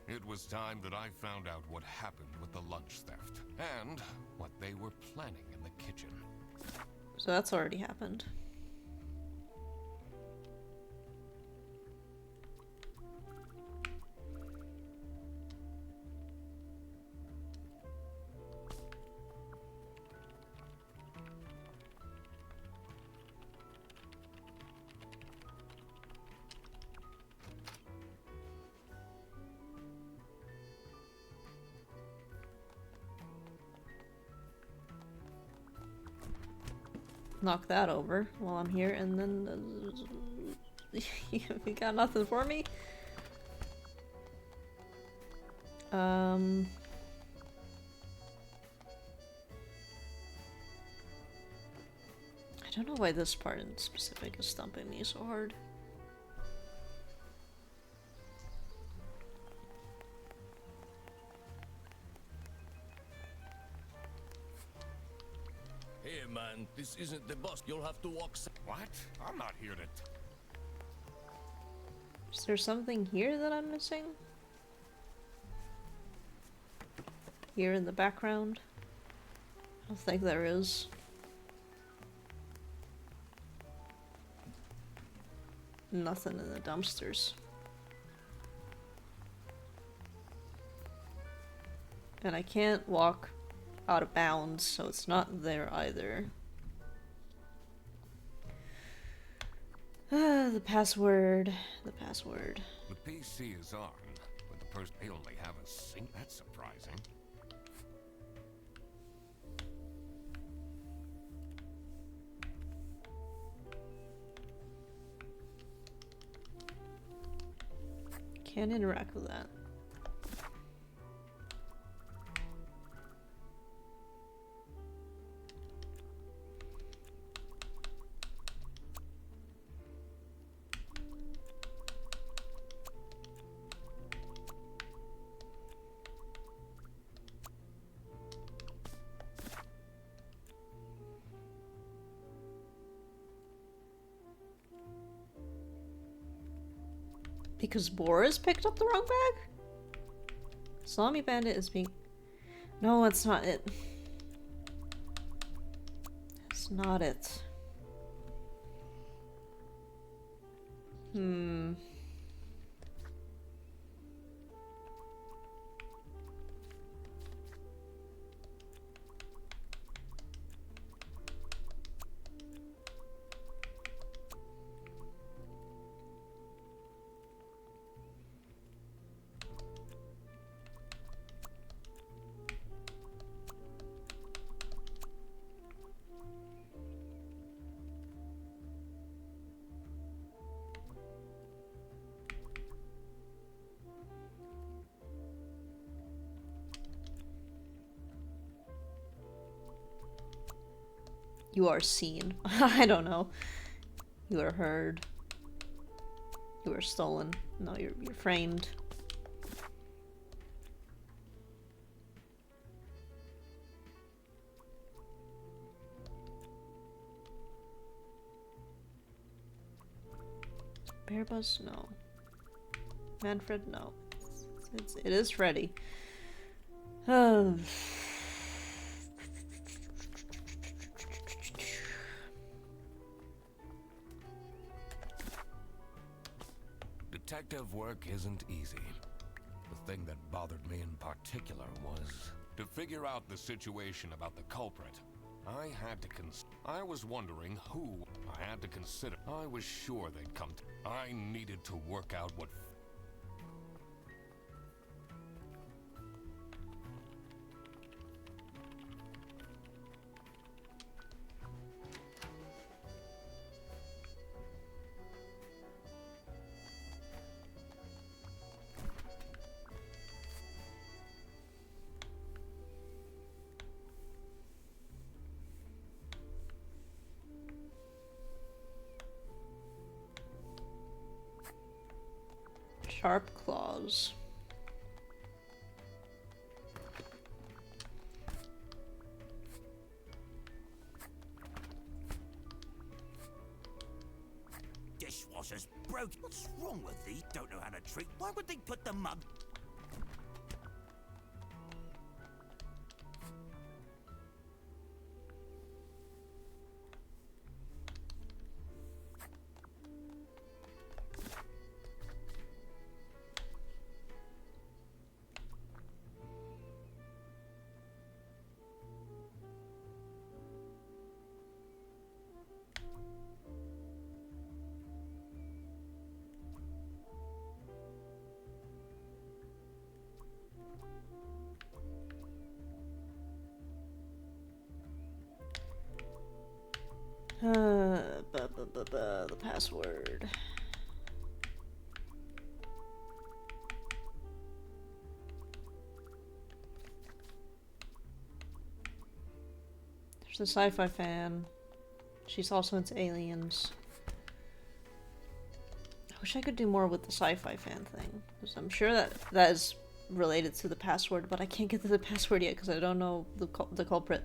It was time that I found out what happened with the lunch theft, and what they were planning in the kitchen. So that's already happened. knock that over while I'm here, and then you got nothing for me? I don't know why this part in specific is stumping me so hard. Here, man, this isn't the bus. You'll have to walk. What? I'm not here to. Is there something here that I'm missing? Here in the background? I don't think there is. Nothing in the dumpsters. And I can't walk out of bounds, so it's not there either. The password. The password. The PC is on, but the person they only have a sync. That's surprising. Can't interact with that. Because Boris picked up the wrong bag? Salami Bandit is being... No, that's not it. That's not it. You are seen. I don't know. You are heard. You are stolen. No, you're framed. Bearbuzz? No. Manfred? No. It is Freddy. Detective work isn't easy. The thing that bothered me in particular was to figure out the situation about the culprit. I was wondering who I had to consider. I was sure they'd come to. I needed to work out what. Sharp claws. Dishwasher's broken. What's wrong with these? Don't know how to treat. Why would they put the mug? The password. There's the sci-fi fan. She's also into aliens. I wish I could do more with the sci-fi fan thing, because I'm sure that is related to the password, but I can't get to the password yet because I don't know the culprit.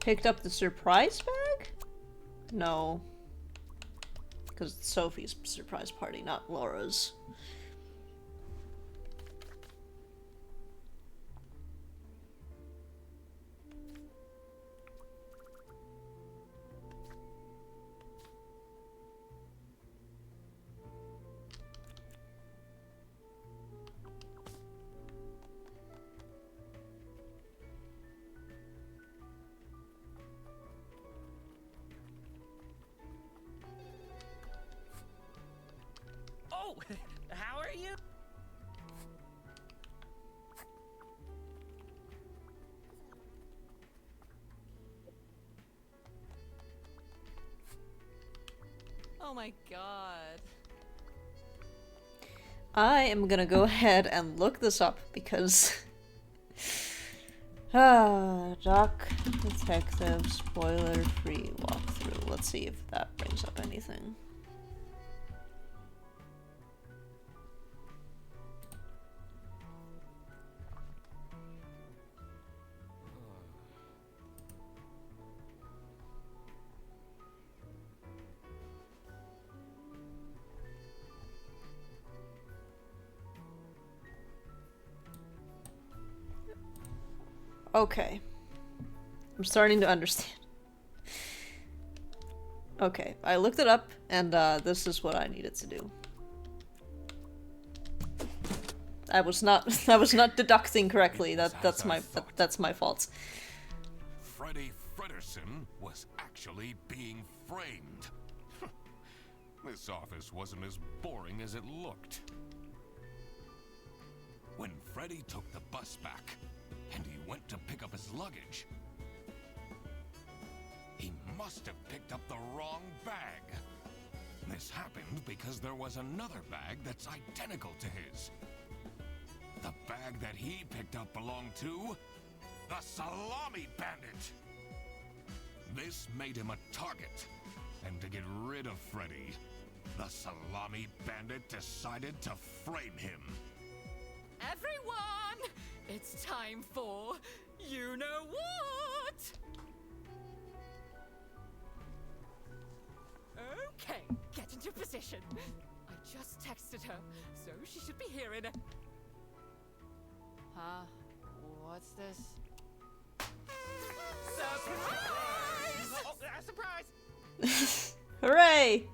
Picked up the surprise bag? No. Because it's Sophie's surprise party, not Laura's. Oh, how are you? Oh my god. I am gonna go ahead and look this up because Doc Detective spoiler free walkthrough. Let's see if that brings up anything. Okay. I'm starting to understand. Okay, I looked it up, and this is what I needed to do. I was not deducting correctly. That's my fault. Freddy Fredersen was actually being framed. This office wasn't as boring as it looked. When Freddy took the bus back, and he went to pick up his luggage, he must have picked up the wrong bag. This happened because there was another bag that's identical to his. The bag that he picked up belonged to the Salami Bandit. This made him a target, and to get rid of Freddy, the Salami Bandit decided to frame him. Everyone, it's time for you know what? Okay, get into position. I just texted her, so she should be here in a... Huh? What's this? Surprise! Oh, surprise! Hooray!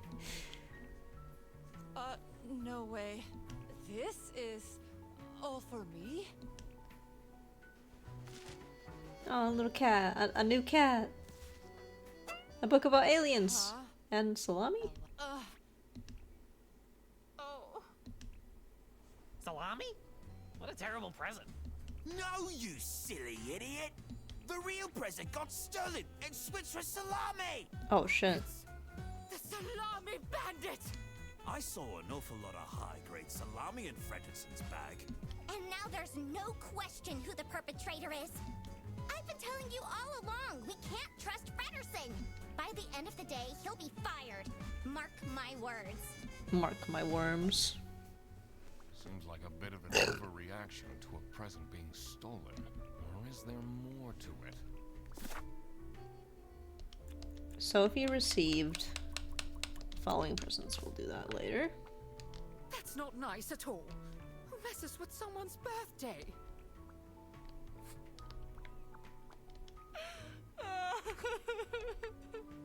No way. This is all for me? Oh, a little cat. A new cat. A book about aliens. Huh? And salami? Oh. Salami? What a terrible present. No, you silly idiot! The real present got stolen and switched for salami! Oh shit. The Salami Bandit! I saw an awful lot of high-grade salami in Fredersen's bag. And now there's no question who the perpetrator is. I've been telling you all along, we can't trust Fredersen. By the end of the day, he'll be fired. Mark my words. Mark my worms. Seems like a bit of an overreaction to a present being stolen. Or is there more to it? Sophie received following presents. We'll do that later. That's not nice at all. Who messes with someone's birthday?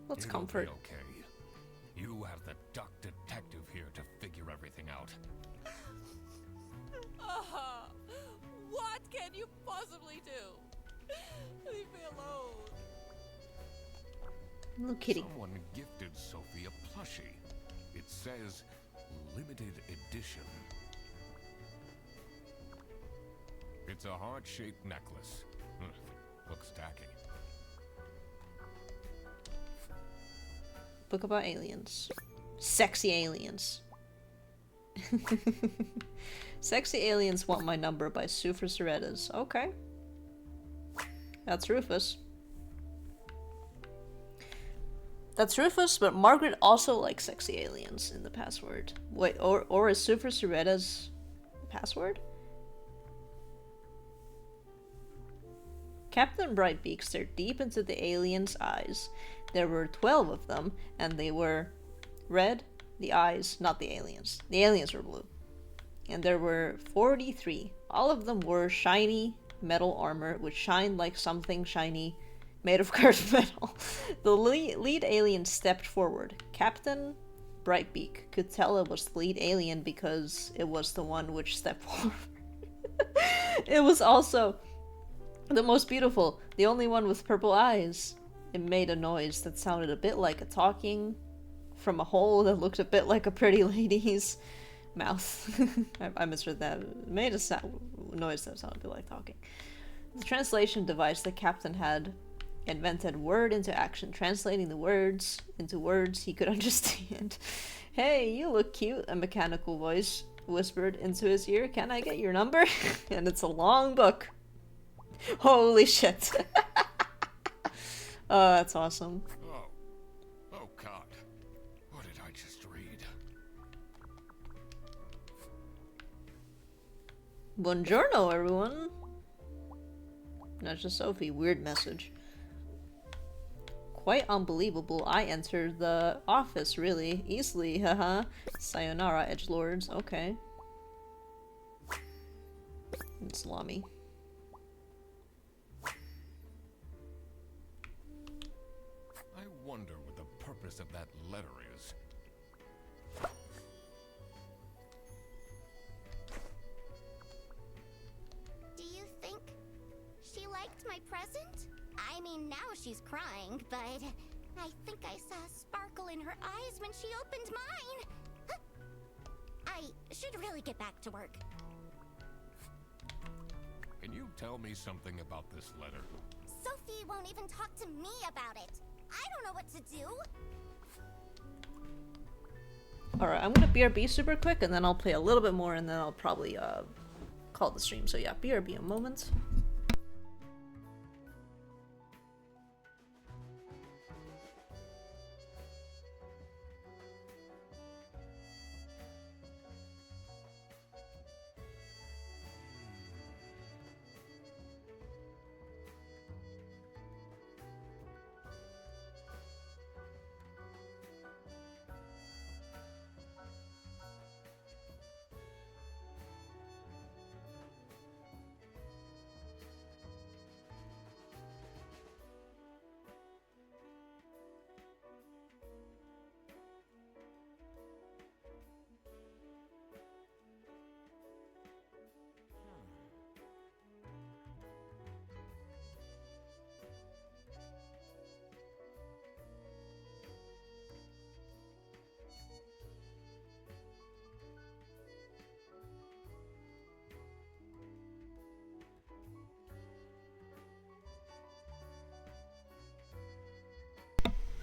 Let's It'll comfort. be okay. You have the duck detective here to figure everything out. What can you possibly do? Leave me alone. Little kitty. Someone gifted Sophie a plushie. It says limited edition. It's a heart-shaped necklace. Looks tacky. Book about aliens. Sexy aliens. Sexy Aliens Want My Number by Sufus Redders. Okay. That's Rufus. That's Rufus, but Margaret also likes sexy aliens in the password. Wait, or is Sufus Redders password? Captain Brightbeak stared deep into the alien's eyes. There were 12 of them, and they were red, the eyes, not the aliens. The aliens were blue. And there were 43. All of them wore shiny metal armor, which shined like something shiny made of cursed metal. The lead alien stepped forward. Captain Brightbeak could tell it was the lead alien because it was the one which stepped forward. It was also the most beautiful, the only one with purple eyes. It made a noise that sounded a bit like a talking from a hole that looked a bit like a pretty lady's mouth. I misread that. It made a noise that sounded a bit like talking. The translation device the captain had invented word into action, translating the words into words he could understand. Hey, you look cute, a mechanical voice whispered into his ear. Can I get your number? And it's a long book. Holy shit. Oh, that's awesome. Oh God. What did I just read? Buongiorno, everyone. Not just Sophie. Weird message. Quite unbelievable. I entered the office really easily. Haha. Sayonara, edgelords. Okay. And salami. I wonder what the purpose of that letter is. Do you think she liked my present? I mean, now she's crying, but I think I saw a sparkle in her eyes when she opened mine. I should really get back to work. Can you tell me something about this letter? Sophie won't even talk to me about it. I don't know what to do. Alright, I'm gonna BRB super quick, and then I'll play a little bit more, and then I'll probably call the stream. So yeah, BRB a moment.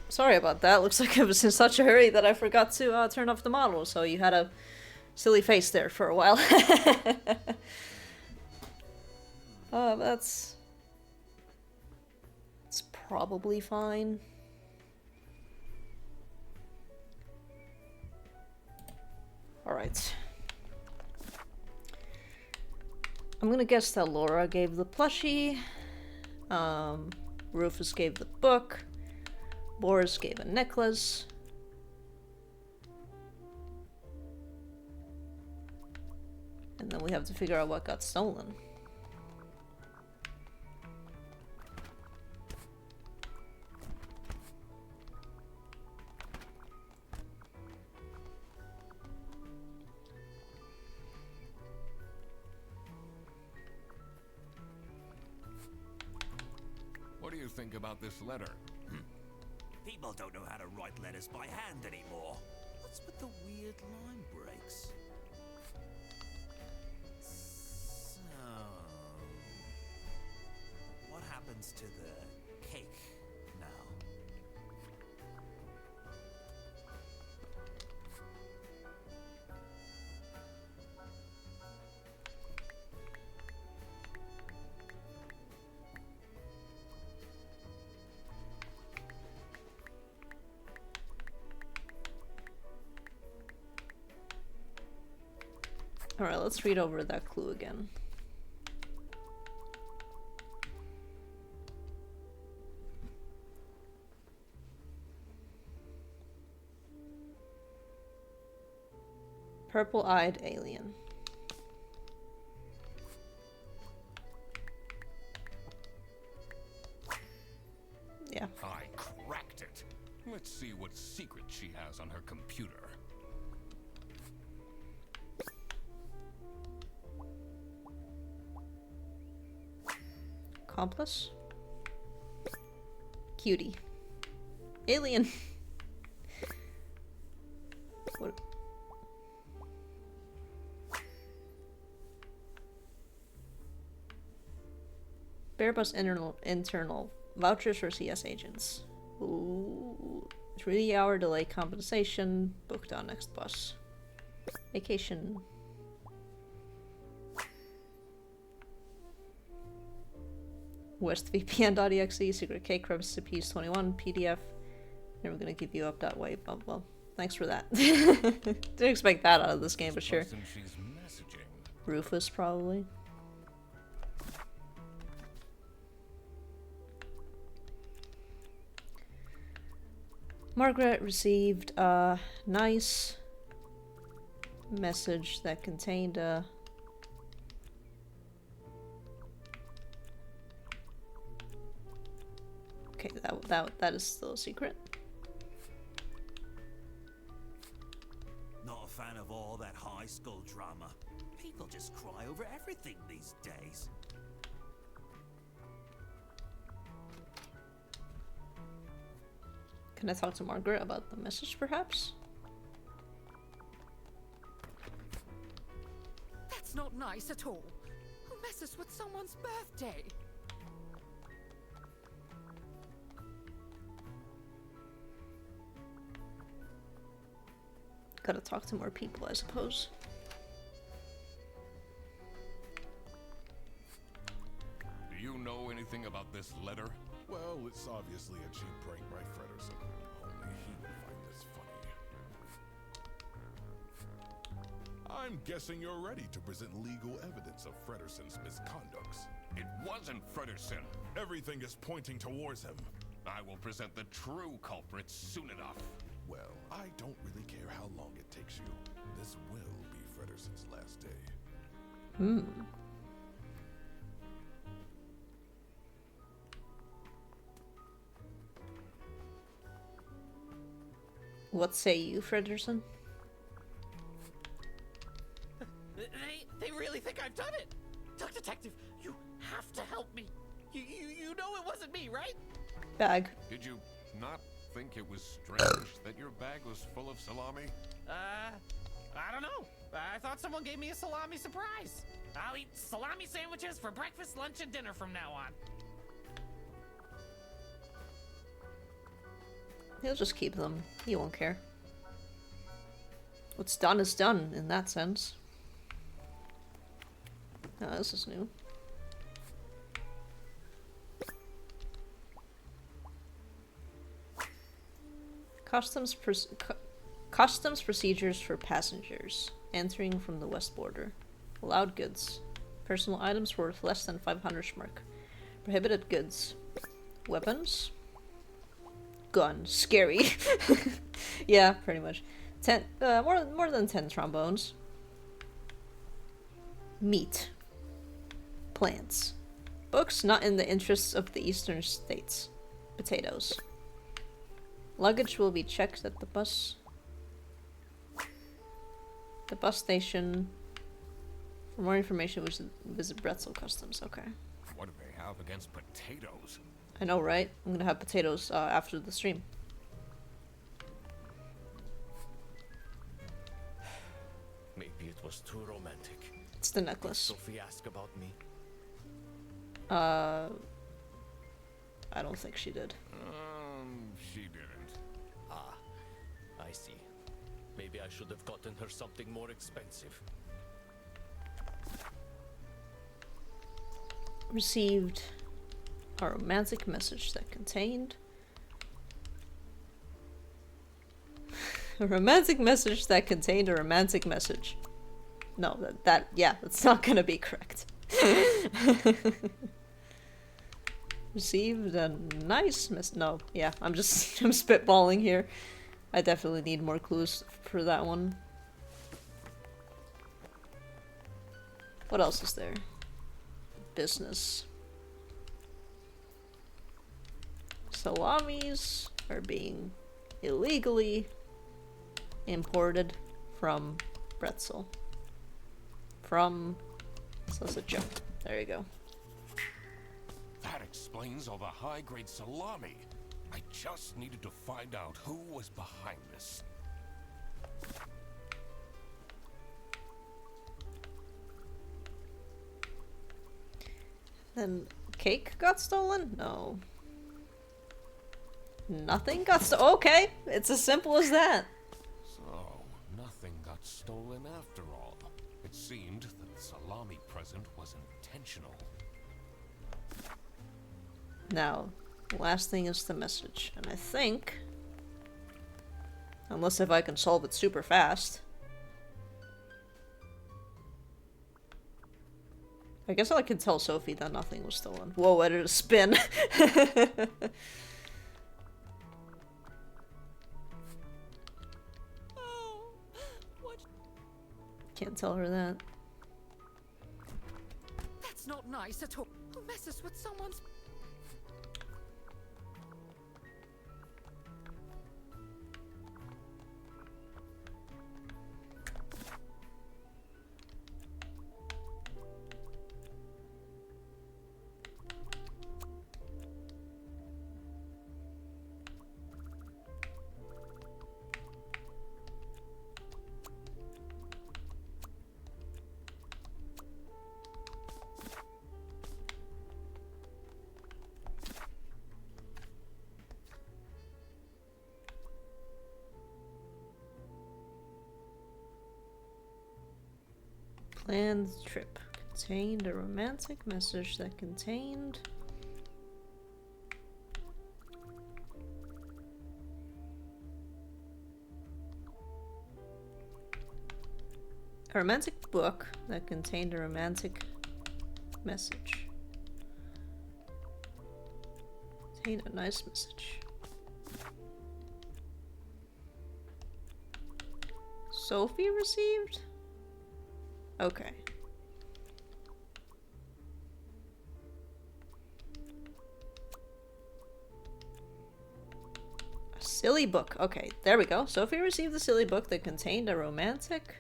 Sorry about that. Looks like I was in such a hurry that I forgot to turn off the model, so you had a silly face there for a while. That's probably fine. Alright. I'm gonna guess that Laura gave the plushie, Rufus gave the book, Boris gave a necklace. And then we have to figure out what got stolen. What do you think about this letter? People don't know how to write letters by hand anymore. What's with the weird line breaks? So, what happens to the cake now? Alright, let's read over that clue again. Purple-eyed alien. Yeah. I cracked it. Let's see what secret she has on her computer. Accomplice? Cutie. Alien. What? Airbus internal vouchers for CS agents. Ooh, 3-hour delay compensation. Booked on next bus. Vacation. WestVPN.exe, secret cake recipes 21, PDF. Never gonna give you up that way. Oh, well, thanks for that. Didn't expect that out of this game, but sure. She's messaging. Rufus, probably. Margaret received a nice message that contained a okay, that is still a secret. Not a fan of all that high school drama. People just cry over everything these days. Can I talk to Margaret about the message, perhaps? That's not nice at all. Who messes with someone's birthday? Gotta talk to more people, I suppose. Do you know anything about this letter? Well, it's obviously a cheap prank by Frederson. Only he would find this funny. I'm guessing you're ready to present legal evidence of Frederson's misconducts. It wasn't Frederson. Everything is pointing towards him. I will present the true culprit soon enough. Well, I don't really care how long it takes you. This will be Frederson's last day. What say you, Frederson? They really think I've done it. Duck Detective, you have to help me. You know it wasn't me, right? Bag. Did you not think it was strange that your bag was full of salami? I don't know. I thought someone gave me a salami surprise. I'll eat salami sandwiches for breakfast, lunch, and dinner from now on. He'll just keep them. He won't care. What's done is done, in that sense. Oh, this is new. Customs procedures for passengers entering from the west border. Allowed goods. Personal items worth less than 500 schmark. Prohibited goods. Weapons. Gun. Scary. Yeah, pretty much. 10, more than 10 trombones. Meat. Plants. Books not in the interests of the eastern states. Potatoes. Luggage will be checked at the bus station. For more information, visit Bretzel Customs. Okay. What do they have against potatoes? I know, right? I'm gonna have potatoes after the stream. Maybe it was too romantic. It's the Did necklace. Sophie ask about me? I don't think she did. She didn't. Ah, I see. Maybe I should have gotten her something more expensive. Received a romantic message that contained a romantic message that contained a romantic message. No, yeah, that's not gonna be correct. Received a nice no, yeah, I'm spitballing here. I definitely need more clues for that one. What else is there? Business. Salamis are being illegally imported from Bretzel. From Sausage. There you go. That explains all the high-grade salami. I just needed to find out who was behind this. Then cake got stolen? No. Nothing got stolen? Okay, it's as simple as that. So, nothing got stolen after all. It seemed that the salami present was intentional. Now, the last thing is the message. And I think, unless if I can solve it super fast, I guess I can tell Sophie that nothing was stolen. Whoa, I did a spin. Can't tell her that. That's not nice at all. Who messes with someone's... Planned trip contained a romantic message that contained a romantic book that contained a romantic message. Contained a nice message. Sophie received? Okay. A silly book. Okay, there we go. Sophie received a silly book that contained a romantic...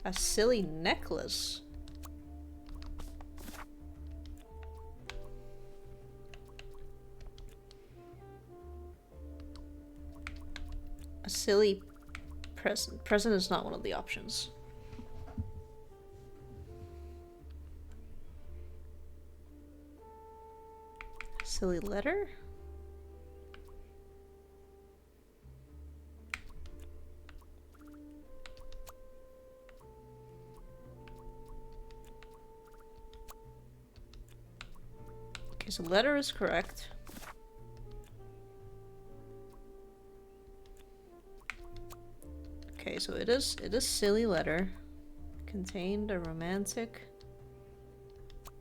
A silly necklace. A silly present. Present is not one of the options. Silly letter? Okay, so letter is correct. Okay, Okay, so it is silly letter. Contained a romantic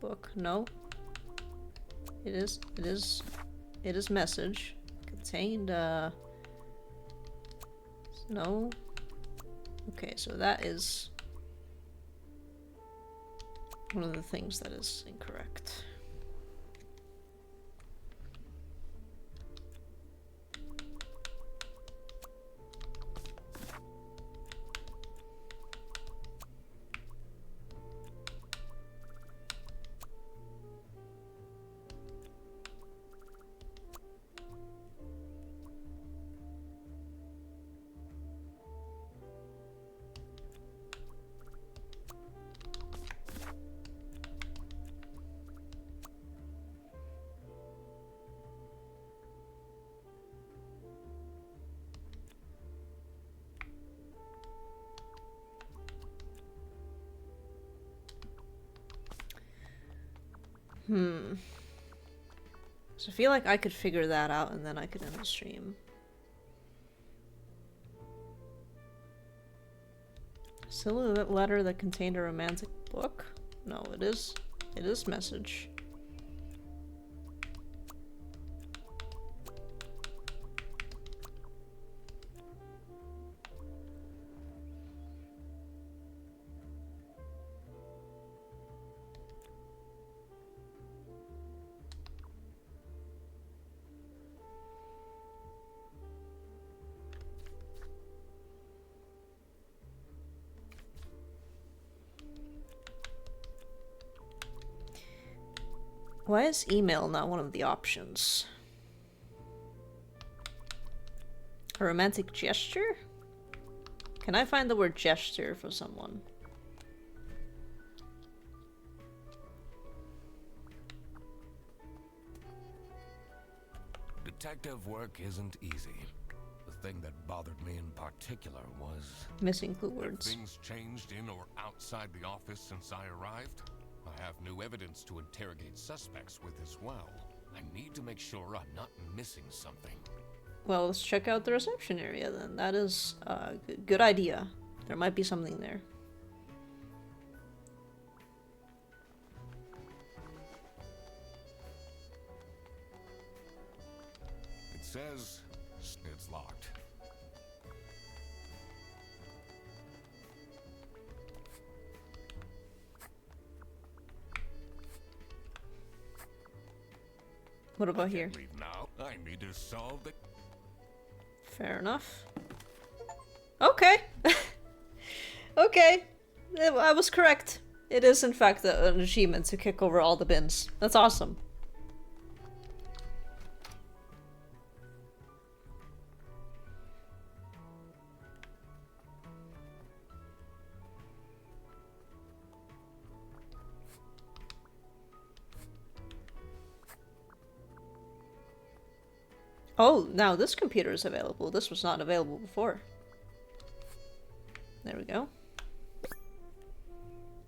book. No. It is message. Contained no. Okay, so that is one of the things that is incorrect. So I feel like I could figure that out and then I could end the stream. Silhouette letter that contained a romantic book? No, it is message. Why is email not one of the options? A romantic gesture? Can I find the word gesture for someone? Detective work isn't easy. The thing that bothered me in particular was... Missing clue have words. things changed in or outside the office since I arrived? I have new evidence to interrogate suspects with as well. I need to make sure I'm not missing something. Well, let's check out the reception area then. That is a good idea. There might be something there. It says it's locked. What about here? Leave now. I need to solve the... Fair enough. Okay. Okay. I was correct. It is in fact an achievement to kick over all the bins. That's awesome. Oh, now this computer is available. This was not available before. There we go.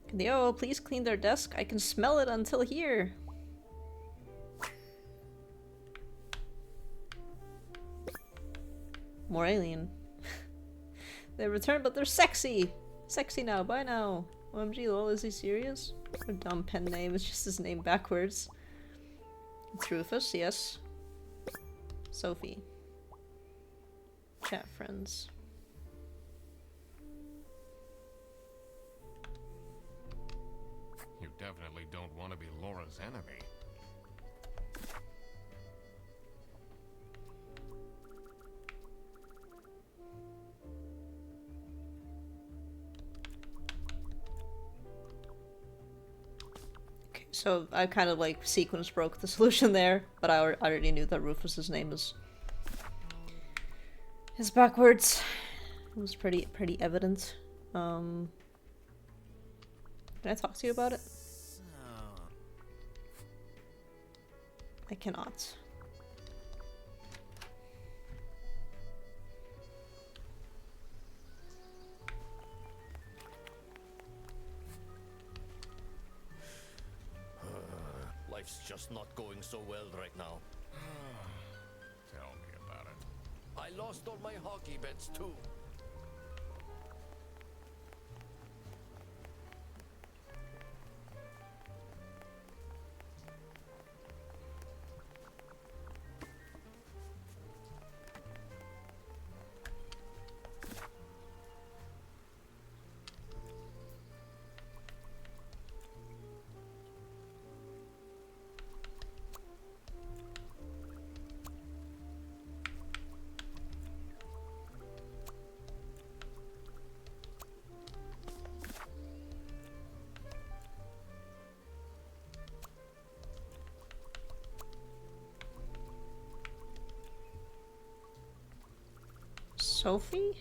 Can the OO please clean their desk? I can smell it until here. More alien. They returned, but they're sexy! Sexy now, bye now. OMG, lol, is he serious? A dumb pen name, it's just his name backwards. It's Rufus, yes. Sophie. Chat friends. You definitely don't want to be Laura's enemy. Okay, so I kind of like sequence broke the solution there, but I already knew that Rufus's name is backwards. It was pretty evident. Can I talk to you about it? I cannot. Life's just not going so well right now. Tell me about it. I lost all my hockey bets too. Sophie?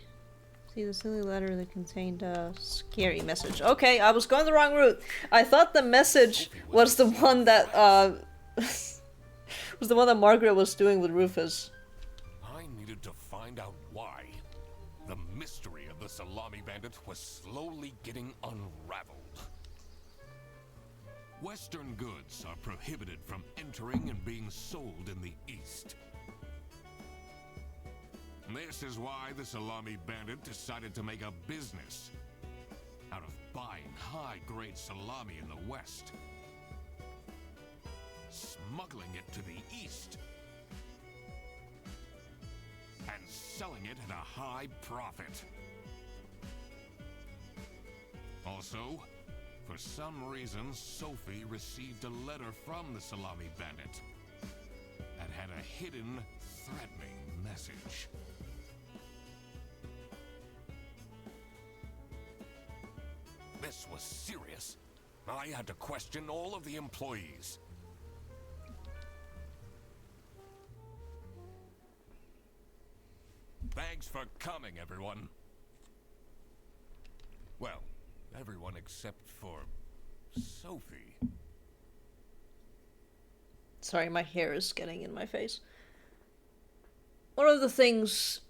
See the silly letter that contained a scary message. Okay, I was going the wrong route. I thought the message was the one that, was the one that Margaret was doing with Rufus. I needed to find out why. The mystery of the salami bandit was slowly getting unraveled. Western goods are prohibited from entering and being sold in the East. This is why the salami bandit decided to make a business out of buying high-grade salami in the West, smuggling it to the East, and selling it at a high profit. Also, for some reason, Sophie received a letter from the salami bandit that had a hidden, threatening message. This was serious. I had to question all of the employees. Thanks for coming, everyone. Well, everyone except for Sophie. Sorry, my hair is getting in my face. One of the things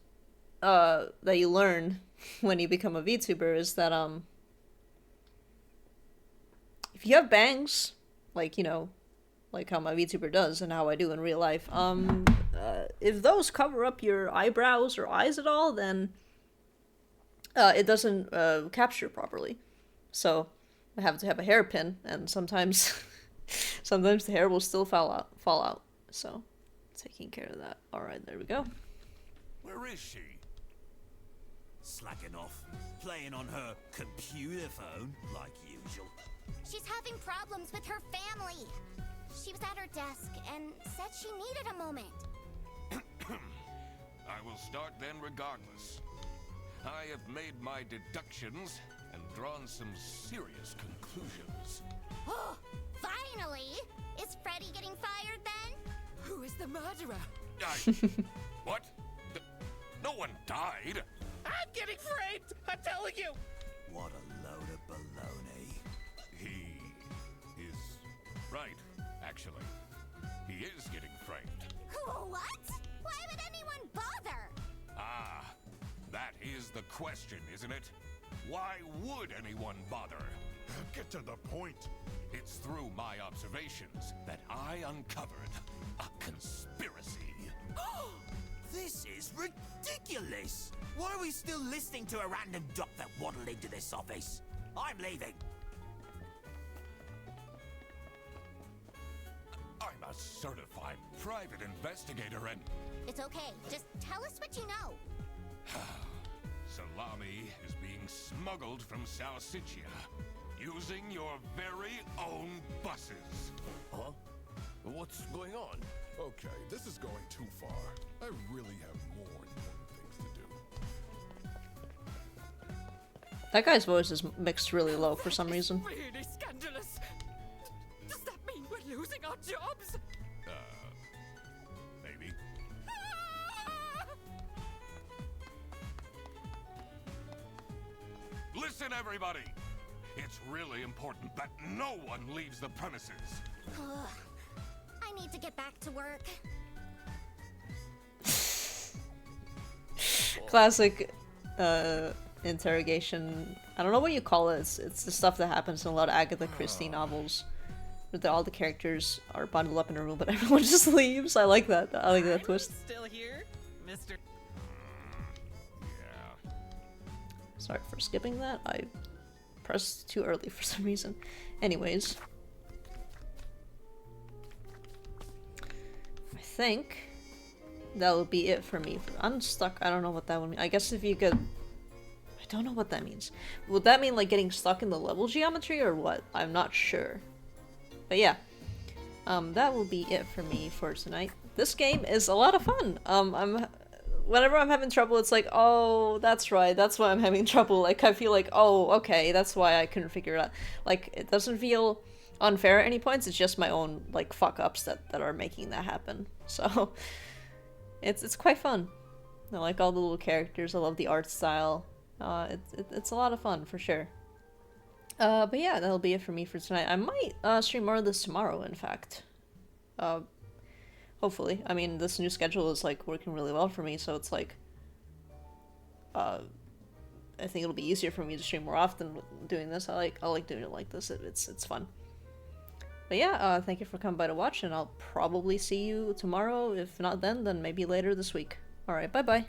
that you learn when you become a VTuber is that if you have bangs, like, you know, like how my VTuber does and how I do in real life, if those cover up your eyebrows or eyes at all, then it doesn't capture properly. So I have to have a hairpin, and sometimes sometimes the hair will still fall out. So taking care of that. All right, there we go. Where is she? Slacking off, playing on her computer phone, like usual. She's having problems with her family. She was at her desk and said she needed a moment. I will start then regardless. I have made my deductions and drawn some serious conclusions. Oh, finally! Is Freddy getting fired then? Who is the murderer? What? No one died. I'm getting framed! I'm telling you! What a load of baloney. He is right, actually. He is getting framed. What? Why would anyone bother? Ah, that is the question, isn't it? Why would anyone bother? Get to the point. It's through my observations that I uncovered a conspiracy. This is ridiculous! Why are we still listening to a random doc that waddled into this office? I'm leaving. I'm a certified private investigator and... It's okay. Just tell us what you know. Salami is being smuggled from Salsiccia using your very own buses. Huh? What's going on? Okay, this is going too far. I really have more important things to do. That guy's voice is mixed really low for some reason. Really scandalous. Does that mean we're losing our jobs? Maybe. Listen, everybody! It's really important that no one leaves the premises. I need to get back to work. Classic interrogation. I don't know what you call it. It's the stuff that happens in a lot of Agatha Christie novels, where all the characters are bundled up in a room, but everyone just leaves. I like that. I like that twist. Still here, Mr. Yeah. Sorry for skipping that. I pressed too early for some reason. Anyways, I think that will be it for me. Unstuck, I don't know what that would mean. I guess if you could... I don't know what that means. Would that mean like getting stuck in the level geometry or what? I'm not sure. But yeah, that will be it for me for tonight. This game is a lot of fun. Whenever I'm having trouble, it's like, oh, that's right, that's why I'm having trouble. Like, I feel like, oh, okay, that's why I couldn't figure it out. Like, it doesn't feel unfair at any points, it's just my own, like, fuck-ups that are making that happen. So, it's quite fun. I like all the little characters. I love the art style. It's a lot of fun for sure. But yeah, that'll be it for me for tonight. I might stream more of this tomorrow, in fact. Hopefully. I mean, this new schedule is like working really well for me, so it's like I think it'll be easier for me to stream more often doing this. I like doing it like this. It's fun. But yeah, thank you for coming by to watch, and I'll probably see you tomorrow. If not then maybe later this week. Alright, bye-bye.